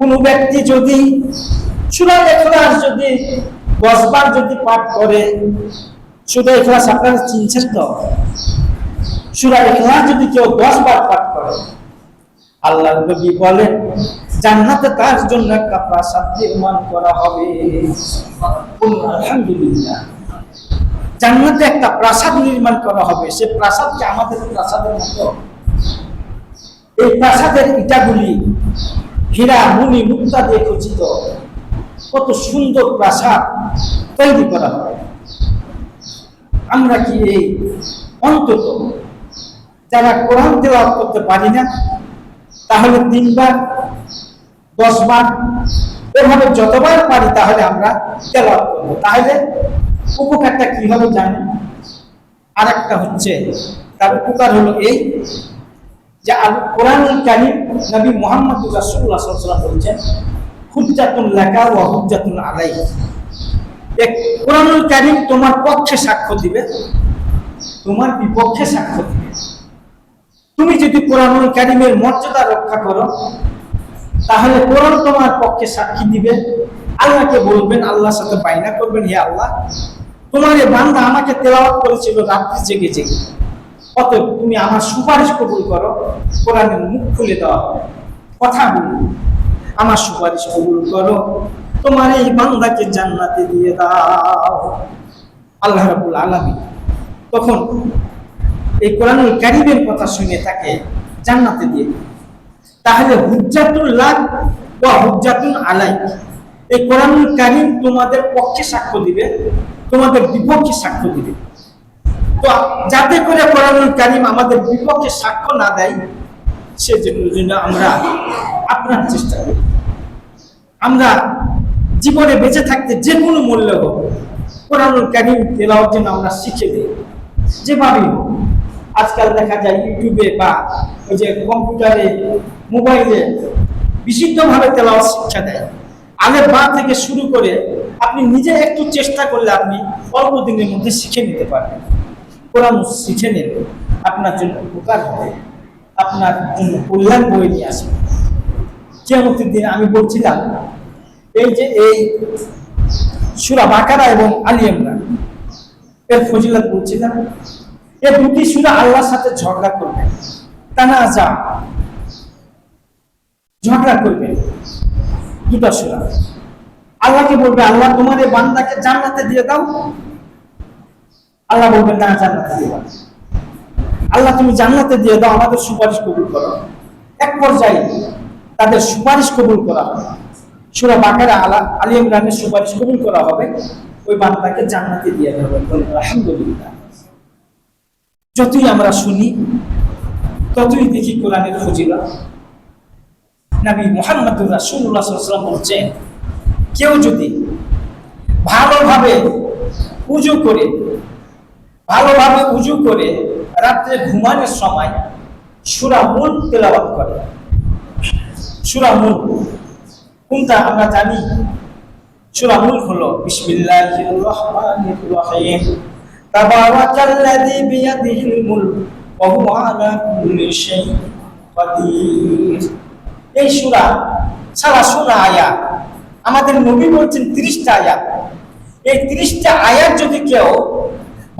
[SPEAKER 1] কোন ব্যক্তি যদি সূরা ইখলাস যদি 10 বার যদি পাঠ করে, সূরা ইখলাস আপনারা চিনছেন তো? সূরা ইখলাস যদি কেউ 10 বার পাঠ করে, আল্লাহর নবী বলেন জান্নাতে তার জন্য একটা প্রাসাদ নির্মাণ করা হবে। আলহামদুলিল্লাহ, জান্নাতে একটা প্রাসাদ নির্মাণ করা হবে। সে প্রাসাদ কি আমাদের প্রাসাদের মতো? এই প্রাসাদের ইটাগুলি হীরা মুনি মুক্তা দিয়ে খচিত, কত সুন্দর প্রাসাদ তৈরি করা হবে। আমরা কি এই অন্তত যারা কোরআন তেলাওয়াত করতে পারি না, তাহলে 3 বার 10 বার এভাবে যতবার পারি তাহলে আমরা তেলাওয়াত করব, তাহলে উপকারটা কি হবে জানেন? আরেকটা হচ্ছে তার উপকার হলো এই যে আল কোরআনুল কারীম নবী মুহাম্মদুর রাসূলুল্লাহ সাল্লাল্লাহু আলাইহি ওয়াসাল্লাম বলেছেন, হুজ্জাতুন লাকা ওয়া হুজ্জাতুন আলাইকা। এক কোরআনুল কারীম তোমার পক্ষে সাক্ষ্য দিবে, তোমার বিপক্ষে সাক্ষ্য দিবে। তুমি যদি কোরআনুল কারীমের মর্যাদা রক্ষা করো, তাহলে কোরআন তোমার পক্ষে সাক্ষী দিবে। আল্লাহকে বলবেন, আল্লাহর সাথে বাইনা করবেন, হে আল্লাহ, তোমার এই বান্দা আমাকে তেলাওয়াত করেছিল রাত্রি জেগে জেগে, অতএব তুমি আমার সুপারিশ কবুল করো। কোরআনের মুখ খুলে দেওয়া হবে, কথা বলুন, আমার সুপারিশ কবুল করো, তোমার এই বান্দাকে জান্নাতে দিয়ে দাও। আল্লাহ রাব্বুল আলামিন তখন এই কোরআনুল কারীমের কথা শুনে তাকে জান্নাতে দিয়ে দেয়। তাহলে হুজ্জাতুল লাক ওয়া হুজ্জাতুন আলাইক, এই কোরআনুল কারীম তোমাদের পক্ষে সাক্ষ্য দিবে, তোমাদের বিপক্ষে সাক্ষ্য দিবে। তো যাতে করে কোরআনুল কারীম আমাদের বিপক্ষে সাক্ষ্য না দেয়, সেজন্য আমরা আপনার চেষ্টা করি। আমরা জীবনে বেঁচে থাকতে যে কোনো মূল্য হোক কোরআনুল কারীম তেলাওয়াত যেন আমরা শিখে দিই, যেভাবেই হোক। আজকাল দেখা যায় ইউটিউবে বা ওই যে কম্পিউটারে, মোবাইলে বিশুদ্ধভাবে তেলাওয়াত শিক্ষা দেয়। আলেফ বা থেকে শুরু করে আপনি নিজে একটু চেষ্টা করলে আপনি অল্প দিনের মধ্যে শিখে নিতে পারবেন। কোরআন শিখে নিন, আপনার জন্য উপকার হবে, আপনার জন্য কল্যাণ বয়ে নিয়ে আসবে। কিয়ামতের দিন আমি বলছিলাম, এই যে এই সূরা বাকারা এবং আলী ইমরান এর ফজিলত বলছিলাম, এই দুটি সূরা আল্লাহর সাথে ঝগড়া করবে, তানাজা ঝগড়া করবে। দুটো সূরা আল্লাহকে বলবে, আল্লাহ তোমার এই বান্দাকে জান্নাতে দিয়ে দাও। আল্লাহ বলবেন, না, জান্নাতে দিয়ে দাও। আল্লাহ তুমি জান্নাতে দিয়ে দাও, আমাদের সুপারিশ কবুল করো। এক পর্যায়ে তাদের সুপারিশ কবুল করা হবে। সূরা বাকারা আলী ইমরানের সুপারিশ কবুল করা হবে, ওই বান্দাকে জান্নাতে দিয়ে দেওয়া হবে। আলহামদুলিল্লাহ। যতই আমরা শুনি ততই দেখি কোরআনের ফজিলত। নবী মুহাম্মদুর রাসূলুল্লাহ সাল্লাল্লাহু আলাইহি ওয়াসাল্লাম বলেছেন, কেউ যদি ভালোভাবে উযু করে রাতে ঘুমানোর সময় সূরা মুলক তেলাওয়াত করে। সূরা মুলক কোনটা আমরা জানি? সূরা মুলক হলো বিসমিল্লাহির রহমানির রহিম, তাবারাকাল্লাযী বিয়াদিহিল মুলক ওয়া হুয়া আলা কুল্লি শাইইন কাদির। এই সূরা সারা সূরা আয়াত, আমাদের নবী বলছেন 30টা আয়াত। এই 30টা আয়াত যদি কেউ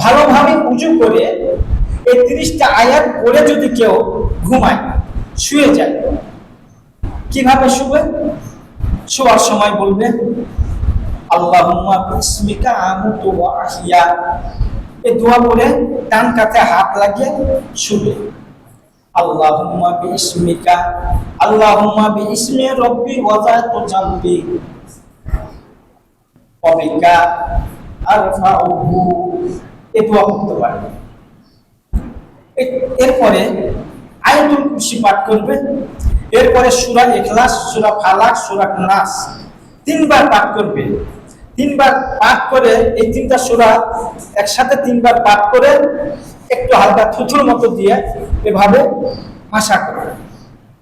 [SPEAKER 1] ভালোভাবে উযু করে, এই 30টা আয়াত পড়ে যদি কেউ ঘুমায়, শুয়ে যায়, কিভাবে শুবে? শোয়ার সময় বলবে, আল্লাহুম্মা বিসমিকা আমুতু ওয়া আহইয়া। এই দোয়া পড়ে ডান কাঁধে হাত লাগিয়ে শুবে। আল্লাহুম্মা বিসমিকা, আল্লাহুম্মা বিইসমি রাব্বি ওয়াজাতু জামবি ওয়া বিকা আরফাউহু। এই দোয়া পড়তে পারবে। এরপরে আয়াতুল কুরসি পাঠ করবে এরপরে সূরা ইখলাস, সূরা ফালাক, সূরা নাস তিনবার পাঠ করবে। তিনবার পাঠ করে এই তিনটা সূরা একসাথে তিনবার পাঠ করে একটু হালকা থুথুর মতো দিয়ে এভাবে মাসা করবে।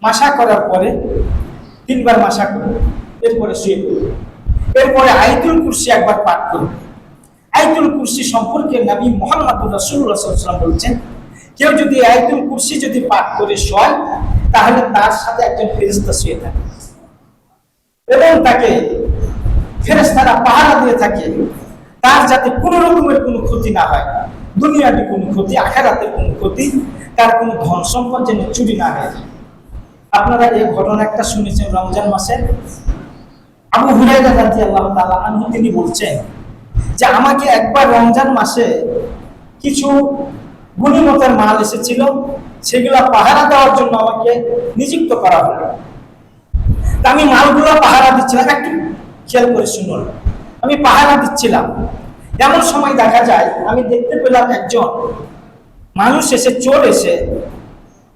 [SPEAKER 1] মাসা করার পরে তিনবার মাসা করবে, এরপরে শুয়ে পড়বে। এরপরে আয়াতুল কুরসি একবার পাঠ করবে। আয়াতুল কুরসি সম্পর্কে নবী মুহাম্মদ রাসূলুল্লাহ সাল্লাল্লাহু আলাইহি ওয়াসাল্লাম বলেছেন, কেউ যদি আয়াতুল কুরসি যদি পাঠ করে শোয় তাহলে তার সাথে একজন ফেরেশতা শুয়ে থাকে এবং তাকে ফেরেশতারা পাহারা দিয়ে থাকে, তার যাতে কোনো রকমের কোনো ক্ষতি না হয়, দুনিয়াতে কোনো ক্ষতি, আখিরাতে কোনো ক্ষতি, তার কোনো ধন সম্পদ যেন চুরি না হয়ে যায়। আপনারা এই ঘটনা একটা শুনেছেন রমজান মাসে আবু হুরায়রা রাদিয়াল্লাহু তাআলা আনহু তিনি বলছেন যে আমাকে একবার রমজান মাসে কিছু গনিমতের মাল এসেছিল, সেগুলা পাহারা দেওয়ার জন্য আমাকে নিযুক্ত করা হলো। আমি মালগুলো পাহারা দিচ্ছিলাম, একটু খেয়াল করে শুনুন, আমি পাহারা দিচ্ছিলাম। এমন সময় দেখা যায় আমি দেখতে পেলাম একজন মানুষ এসে, চোর এসে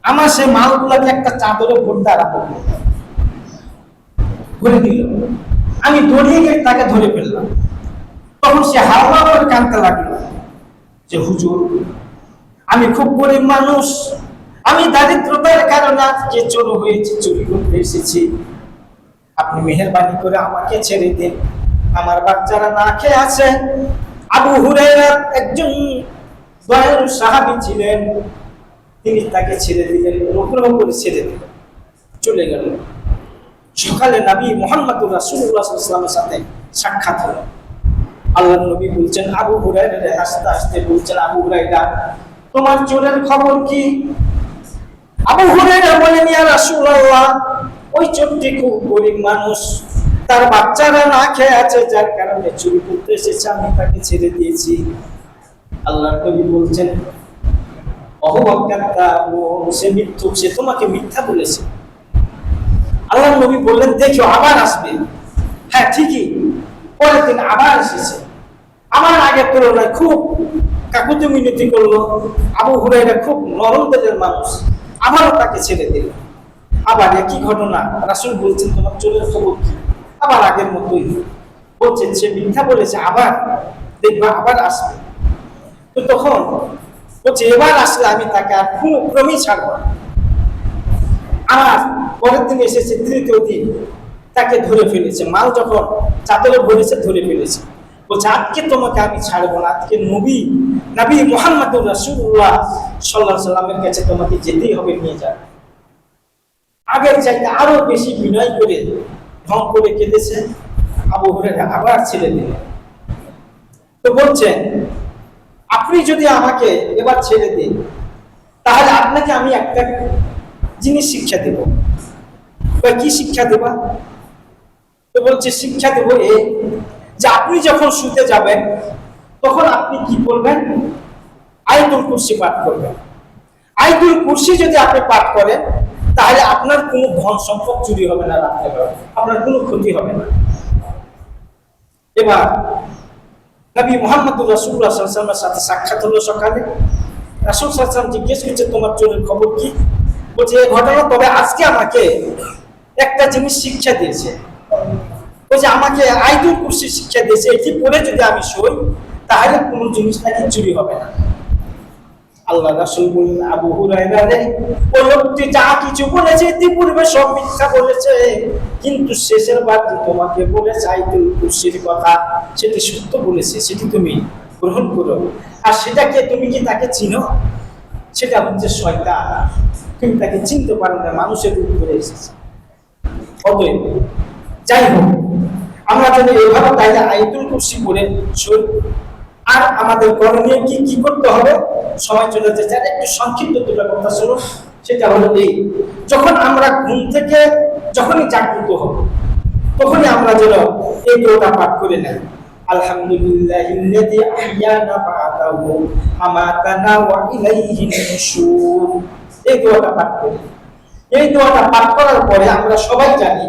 [SPEAKER 1] আমার সেই মালগুলোকে একটা চাদরে ভরে আরম্ভ করে দিল। আমি দৌড়িয়ে গিয়ে তাকে ধরে ফেললাম। তখন সে হাওয়া করে কাঁদতে লাগলো যে হুজুর, আমি খুব গরিব মানুষ, আমি দারিদ্রতার কারণে আজকে চোর হয়েছি, চুরি করতে এসেছি, আপনি মেহেরবানি করে আমাকে ছেড়ে দিন, আমার বাচ্চারা না খেয়ে আছে। আবু হুরায়রা একজন দয়ালু সাহাবী ছিলেন, তিনি তাকে ছেড়ে দিলেন, অনুগ্রহ করে ছেড়ে দিলেন, চলে গেল। সকালে নবী মুহাম্মদ রাসূলুল্লাহ সাল্লাল্লাহু আলাইহি ওয়াসাল্লামের সাথে সাক্ষাৎ হলো। আল্লাহর নবী বলছেন আবু হুরায়রা, হাসতে হাসতে বলছেন, আবু হুরায়রা তোমার চোরের খবর কি? আবু হুরায়রা বলেন, ইয়া রাসূলুল্লাহ, ওই চোরটি খুব গরিব মানুষ, তার বাচ্চারা না খেয়ে আছে, যার কারণে চুরি করতে এসেছে, আমি তাকে ছেড়ে দিয়েছি। আল্লাহর নবী বলছেন সে মিথ্যুক, সে তোমাকে মিথ্যা বলেছে। আল্লাহর নবী বললেন দেখো আবার আসবে। হ্যাঁ ঠিকই, পরের দিন আবার এসেছে, আমার আগের তুলনায় খুব কাকুতি মিনতি করলো। আবু হুরায়রা খুব নরম দিলের মানুষ, আবারও তাকে ছেড়ে দিল। আবার একই ঘটনা, রাসূল বলছেন তোমার চোরের খবর কি? আবার আগের মতোই বলছেন সে মিথ্যা বলেছে, আবার দেখবা আবার আসবে। তো তখন বলছে এবার আসলে আমি তাকে আর কোনো ক্রমেই ছাড়বো না। আর পরের দিন এসেছে, তৃতীয় দিন তাকে ধরে ফেলেছে, মাল যখন চাদরে ভরেছে ধরে ফেলেছে। বলছে আজকে তোমাকে আমি ছাড়বো না, আজকে নবী মুহাম্মদ রাসূলুল্লাহ সাল্লাল্লাহু আলাইহি ওয়াসাল্লামের কাছে তোমাকে যেতেই হবে, নিয়ে যাবে। আগের চাইতে আরো বেশি বিনয় করে ঢং করে কেঁদেছে। আবু হুরায়রা আবার ছেড়ে দিলেন। তো বলছেন আপনি যদি আমাকে এবার ছেড়ে দিন তাহলে আপনাকে আমি একটা জিনিস শিক্ষা দেব। কি শিক্ষা দেবা? তো বলছে শিক্ষা দেব এই যে আপনি যখন শুতে যাবেন তখন আপনি কি করবেন? আয়াতুল কুরসি পাঠ করবেন। আয়াতুল কুরসি যদি আপনি পাঠ করেন তাহলে আপনার কোনো ধন সম্পদ চুরি হবে না, রাত্রেবেলা আপনার কোনো ক্ষতি হবে না। এবার নবী মুহাম্মদ রাসূলুল্লাহ সাল্লাল্লাহু আলাইহি ওয়াসাল্লামের সাথে সাক্ষাৎ হলো সকালে। রাসূল সাল্লাল্লাহু আলাইহি ওয়াসাল্লাম জিজ্ঞেস করছে তোমার চোরের খবর কি? বলছে এই ঘটনা, তবে আজকে আমাকে একটা জিনিস শিক্ষা দিয়েছে। বলছে আমাকে আয়াতুল কুরসি শিক্ষা দিয়েছে, এটি পড়ে যদি আমি শুই তাহলে কোনো জিনিস নাকি চুরি হবে না। আল্লাহ রাসূল বললেন আবু হুরায়রা রে, ওই লোকটি যা কিছু বলেছে ইতিপূর্বে সব মিথ্যা বলেছে, কিন্তু শেষের বার যে তোমাকে বলেছে আয়াতুল কুরসির কথা সেটি সত্য বলেছে, সেটি তুমি গ্রহণ করো। আর সেটাকে তুমি কি তাকে চিনো? সেটা হচ্ছে শয়তান, তুমি তাকে চিনতে পারো না, মানুষের রূপ করে এসেছে। অতএব যাই হোক, আমরা যদি এভাবে তাইলে আয়াতুল কুরসি পড়ে শুই। আর আমাদের করণীয় কি কি করতে হবে? সময় চলে যাচ্ছে, একটু সংক্ষিপ্ত দুটো কথা শুনুন। সেটা হলো এই, যখন আমরা ঘুম থেকে যখনই জাগ্রত হব তখনই আমরা যেন এই দোয়াটা পাঠ করে নেই, আলহামদুলিল্লাহিল্লাযী আহইয়ানা বা'দাহু আমাতানা ওয়া ইলাইহিন নুশুর। এই দোয়াটা পাঠ করি। এই দোয়াটা পাঠ করার পরে আমরা সবাই জানি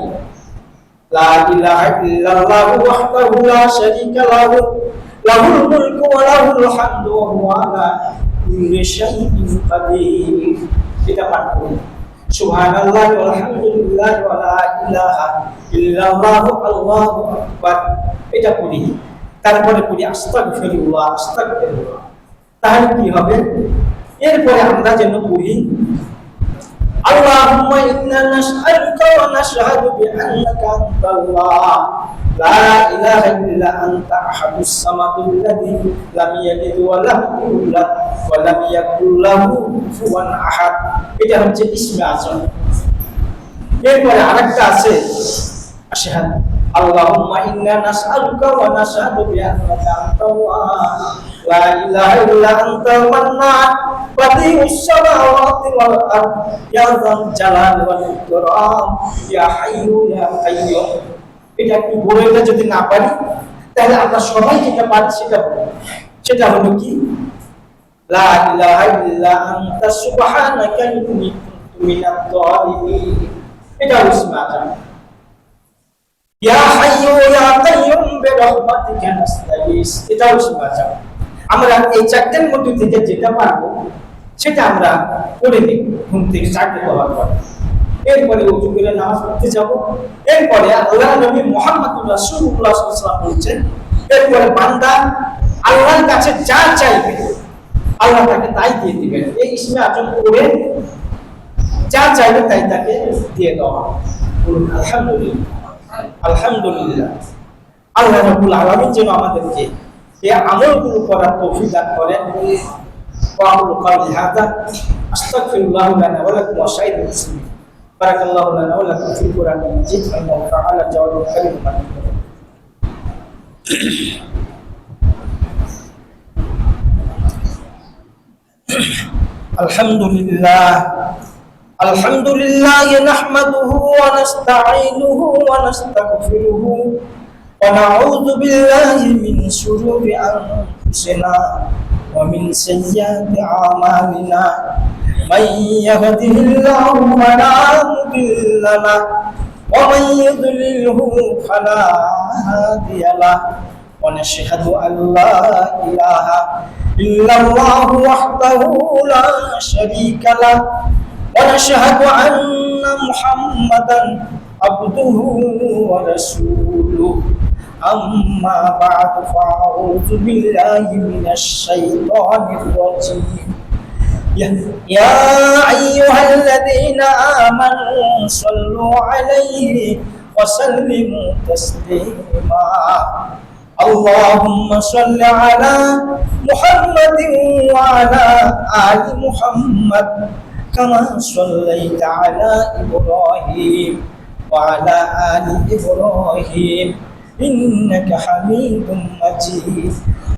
[SPEAKER 1] লা ইলাহা ইল্লাল্লাহু ওয়াহদাহু লা শারীকা লাহু লাহুল মুলকু ওয়া লাহুল হামদু ওয়া হুয়া আলা কুল্লি শাইইন কাদির। এটা পাঠ করি। সুবহানাল্লাহ আলহামদুলিল্লাহ ওয়া লা ইলাহা ইল্লাল্লাহু আল্লাহু আকবার, এটা পড়ি। তারপরে পড়ি আস্তাগফিরুল্লাহ আস্তাগফিরুল্লাহ। তাহলে কি হবে? এরপরে আমরা যেন পড়ি আল্লাহুম্মা ইন্না নাসআলুকা ওয়া নাশহাদু বিআন্নাকা আনতাল্লাহ লা ইলাহা ইল্লা আনতা আহাদুস সামাদুল্লাযী লাম ইয়ালিদ ওয়া লাম ইউলাদ ওয়া লাম ইয়াকুল লাহু কুফুয়ান আহাদ। এটা হচ্ছে ইসমে আযম। এরপরে আরেকটা আছে আশহাদু আল্লাহুম্মা ইন্না নাসআলুকা ওয়া নাশহাদু বিআন্নাকা আনতাল্লাহ লা ইলাহা ইল্লা আনতাল মান্নান বাদিউস সামাওয়াতি ওয়াল আরদ ইয়া যাল জালালি ওয়াল ইকরাম ইয়া হাইয়্যু ইয়া কাইয়্যুম। এটা কি বলে, এটা যদি না পারি তাহলে আমরা সবাই যেটা পারি সেটা হলো কি লা ইলাহা ইল্লা আনতা সুবহানাকা ইন্নী কুনতু মিনাজ জালিমিন। এটা ইসমে আযম। ইয়া হাইয়্যু ইয়া কাইয়্যুম বিরহমাতিকা নাস্তাগীস, এটা ইসমে আযম। আমরা এই চারটির মধ্যে থেকে যেটা পারবো সেটা আমরা পড়ে নিই ঘুম থেকে চারটে পড়ার পর। এরপরে ওযু করে নামাজ পড়তে যাব। এরপরে আল্লাহর নবী মুহাম্মদুর রাসূলুল্লাহ সাল্লাল্লাহু আলাইহি ওয়াসাল্লাম বলেছেন, এরপরে বান্দা আল্লাহর কাছে যা চাইবে আল্লাহ তাকে তাই দিয়ে দিবেন। এই ইসমে আযম পড়ে যা চাইবে তাই তাকে দিয়ে দেওয়া হবে। বলুন আলহামদুলিল্লাহ। আলহামদুলিল্লাহ। আল্লাহ রাব্বুল আলামিন যেন আমাদেরকে এই আমলগুলো করার তৌফিক দান করেন। ওয়াকুলু কাওলি হাযা আস্তাগফিরুল্লাহ লানা ওয়া লাকুম ওয়া সাইয়্যিদুল মুসলিমিন। বারাকাল্লাহু লানা ওয়া লাকুম ফিল কুরআনিল মাজিদ ওয়া তাআলা জাওয়াবুল কারীম। আলহামদুলিল্লাহ আলহামদুলিল্লাহ নাহমাদুহু ওয়া নাস্তাঈনুহু ওয়া নাস্তাগফিরুহু ওয়া নাউযু বিল্লাহি মিন শুরুরি আনফুসিনা ওয়া মিন সাইয়্যাতি আমালিনা মান ইয়াহদিহিল্লাহু ফালা মুদিল্লা লাহু ওয়া মান ইউদ্লিলহু ফালা হাদিয়া লাহু ওয়া নাশহাদু আল লা ইলাহা ইল্লাল্লাহু ওয়াহদাহু লা শারীকা লাহু ওয়া নাশহাদু আন্না মুহাম্মাদান আবদুহু ওয়া রাসূলুহু। أما بعد فأعوذ بالله من الشيطان الرجيم. يا أيها الذين آمنوا صلوا عليه وسلموا تسليما. اللهم صل على محمد وعلى آل محمد كما صليت على إبراهيم وعلى آل إبراهيم إنك حميد مجيد.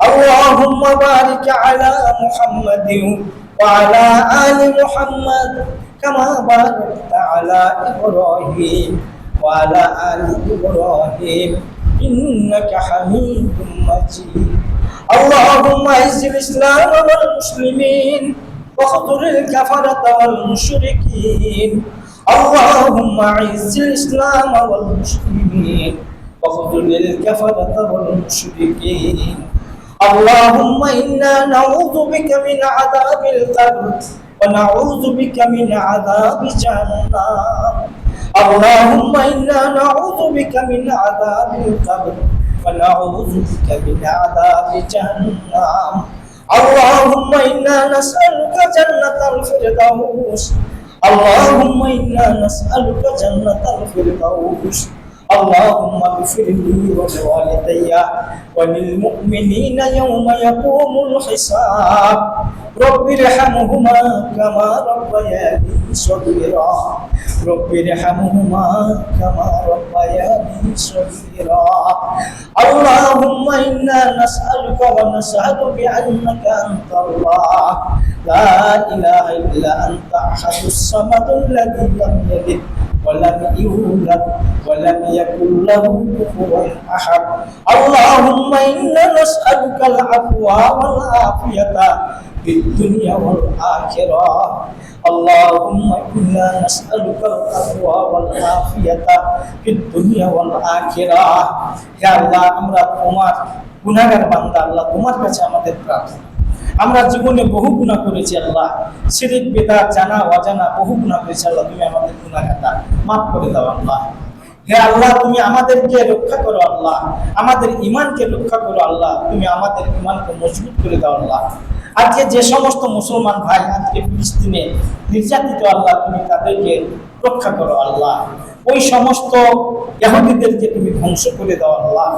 [SPEAKER 1] اللهم بارك على محمد وعلى آل محمد كما باركت على إبراهيم وعلى آل إبراهيم إنك حميد مجيد. اللهم أعز الإسلام والمسلمين واخذل الكفرة والمشركين. اللهم أعز الإسلام والمسلمين واخذل الكفرة والمشركين. اللهم إنا نعوذ بك من عذاب القبر ونعوذ بك من عذاب جهنم. اللهم إنا نعوذ بك من عذاب القبر ونعوذ بك من عذاب جهنم. اللهم إنا نسألك جنة الفردوس. اللهم إنا نسألك جنة الفردوس. اللهم اغفر لي ولوالدي وللمؤمنين يوم يقوم الحساب. رب ارحمهما كما ربياني صغيرا. رب ارحمهما كما ربياني صغيرا. اللهم إنا نسألك ونشهد بأنك أنت الله لا إله إلا أنت أحد الصمد الذي لم يلد ولم يولد ولم يكن له كفوا أحد. اللهم إنا نسألك العفو والعافية في الدنيا والآخرة. اللهم إنا نسألك العفو والعافية في الدنيا والآخرة. يا الله আমরা তোমার গুনাহগার বান্দা, আল্লাহ তোমার কাছে আমাদের প্রার্থনা, আমরা জীবনে বহু গুনাহ করেছি আল্লাহ, শিরক বিদআত জানা অজানা বহু গুনাহ করেছি আল্লাহ, তুমি আমাদের গুনাহ খাতা মাফ করে দাও আল্লাহ। হে আল্লাহ, তুমি আমাদেরকে রক্ষা করো আল্লাহ, আমাদের ঈমানকে রক্ষা করো আল্লাহ, তুমি আমাদের ঈমানকে মজবুত করে দাও আল্লাহ। আজকে যে সমস্ত মুসলমান ভাই আজকে ফিলিস্তিনে নির্যাতিত আল্লাহ, তুমি তাদেরকে রক্ষা করো আল্লাহ। ওই সমস্ত ইহুদিদেরকে তুমি ধ্বংস করে দাও আল্লাহ,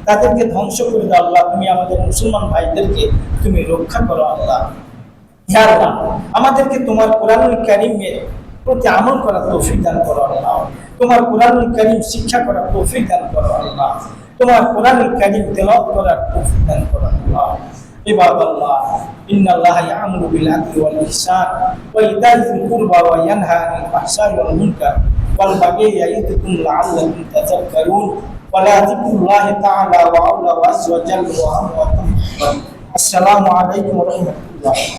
[SPEAKER 1] তাদেরকে ধ্বংস করে দাও আল্লাহ। তুমি আমাদের মুসলমান ভাইদেরকে তুমি রক্ষা করো আল্লাহ। হে আল্লাহ, আমাদেরকে তোমার কোরআনুল কারীমের প্রতি আমল করার তৌফিক দান করো আল্লাহ। তোমার কোরআনুল কারীম শিক্ষা করার তৌফিক দান করো আল্লাহ। তোমার কোরআনুল কারীম তেলাওয়াত করার তৌফিক দান করো আল্লাহ। ইবাদাল্লাহ, ইন্নাল্লাহা ইয়া'মুরু বিল আদলি ওয়াল ইহসান ওয়া ইতা'i যিল কুরবা ওয়া ইয়ানহা আনিল ফাহশাই ওয়াল মুনকার ওয়াল বাগি ইয়া'iদুকুম লা'আল্লাকুম তাযাক্কারুন ওয়া লা যিকরুল্লাহি তাআলা ওয়া আ'লা ওয়া আযza ওয়া জাল্লা ওয়া আ'লা ওয়া তা'ala। আসসালামু আলাইকুম ওয়া রাহমাতুল্লাহ।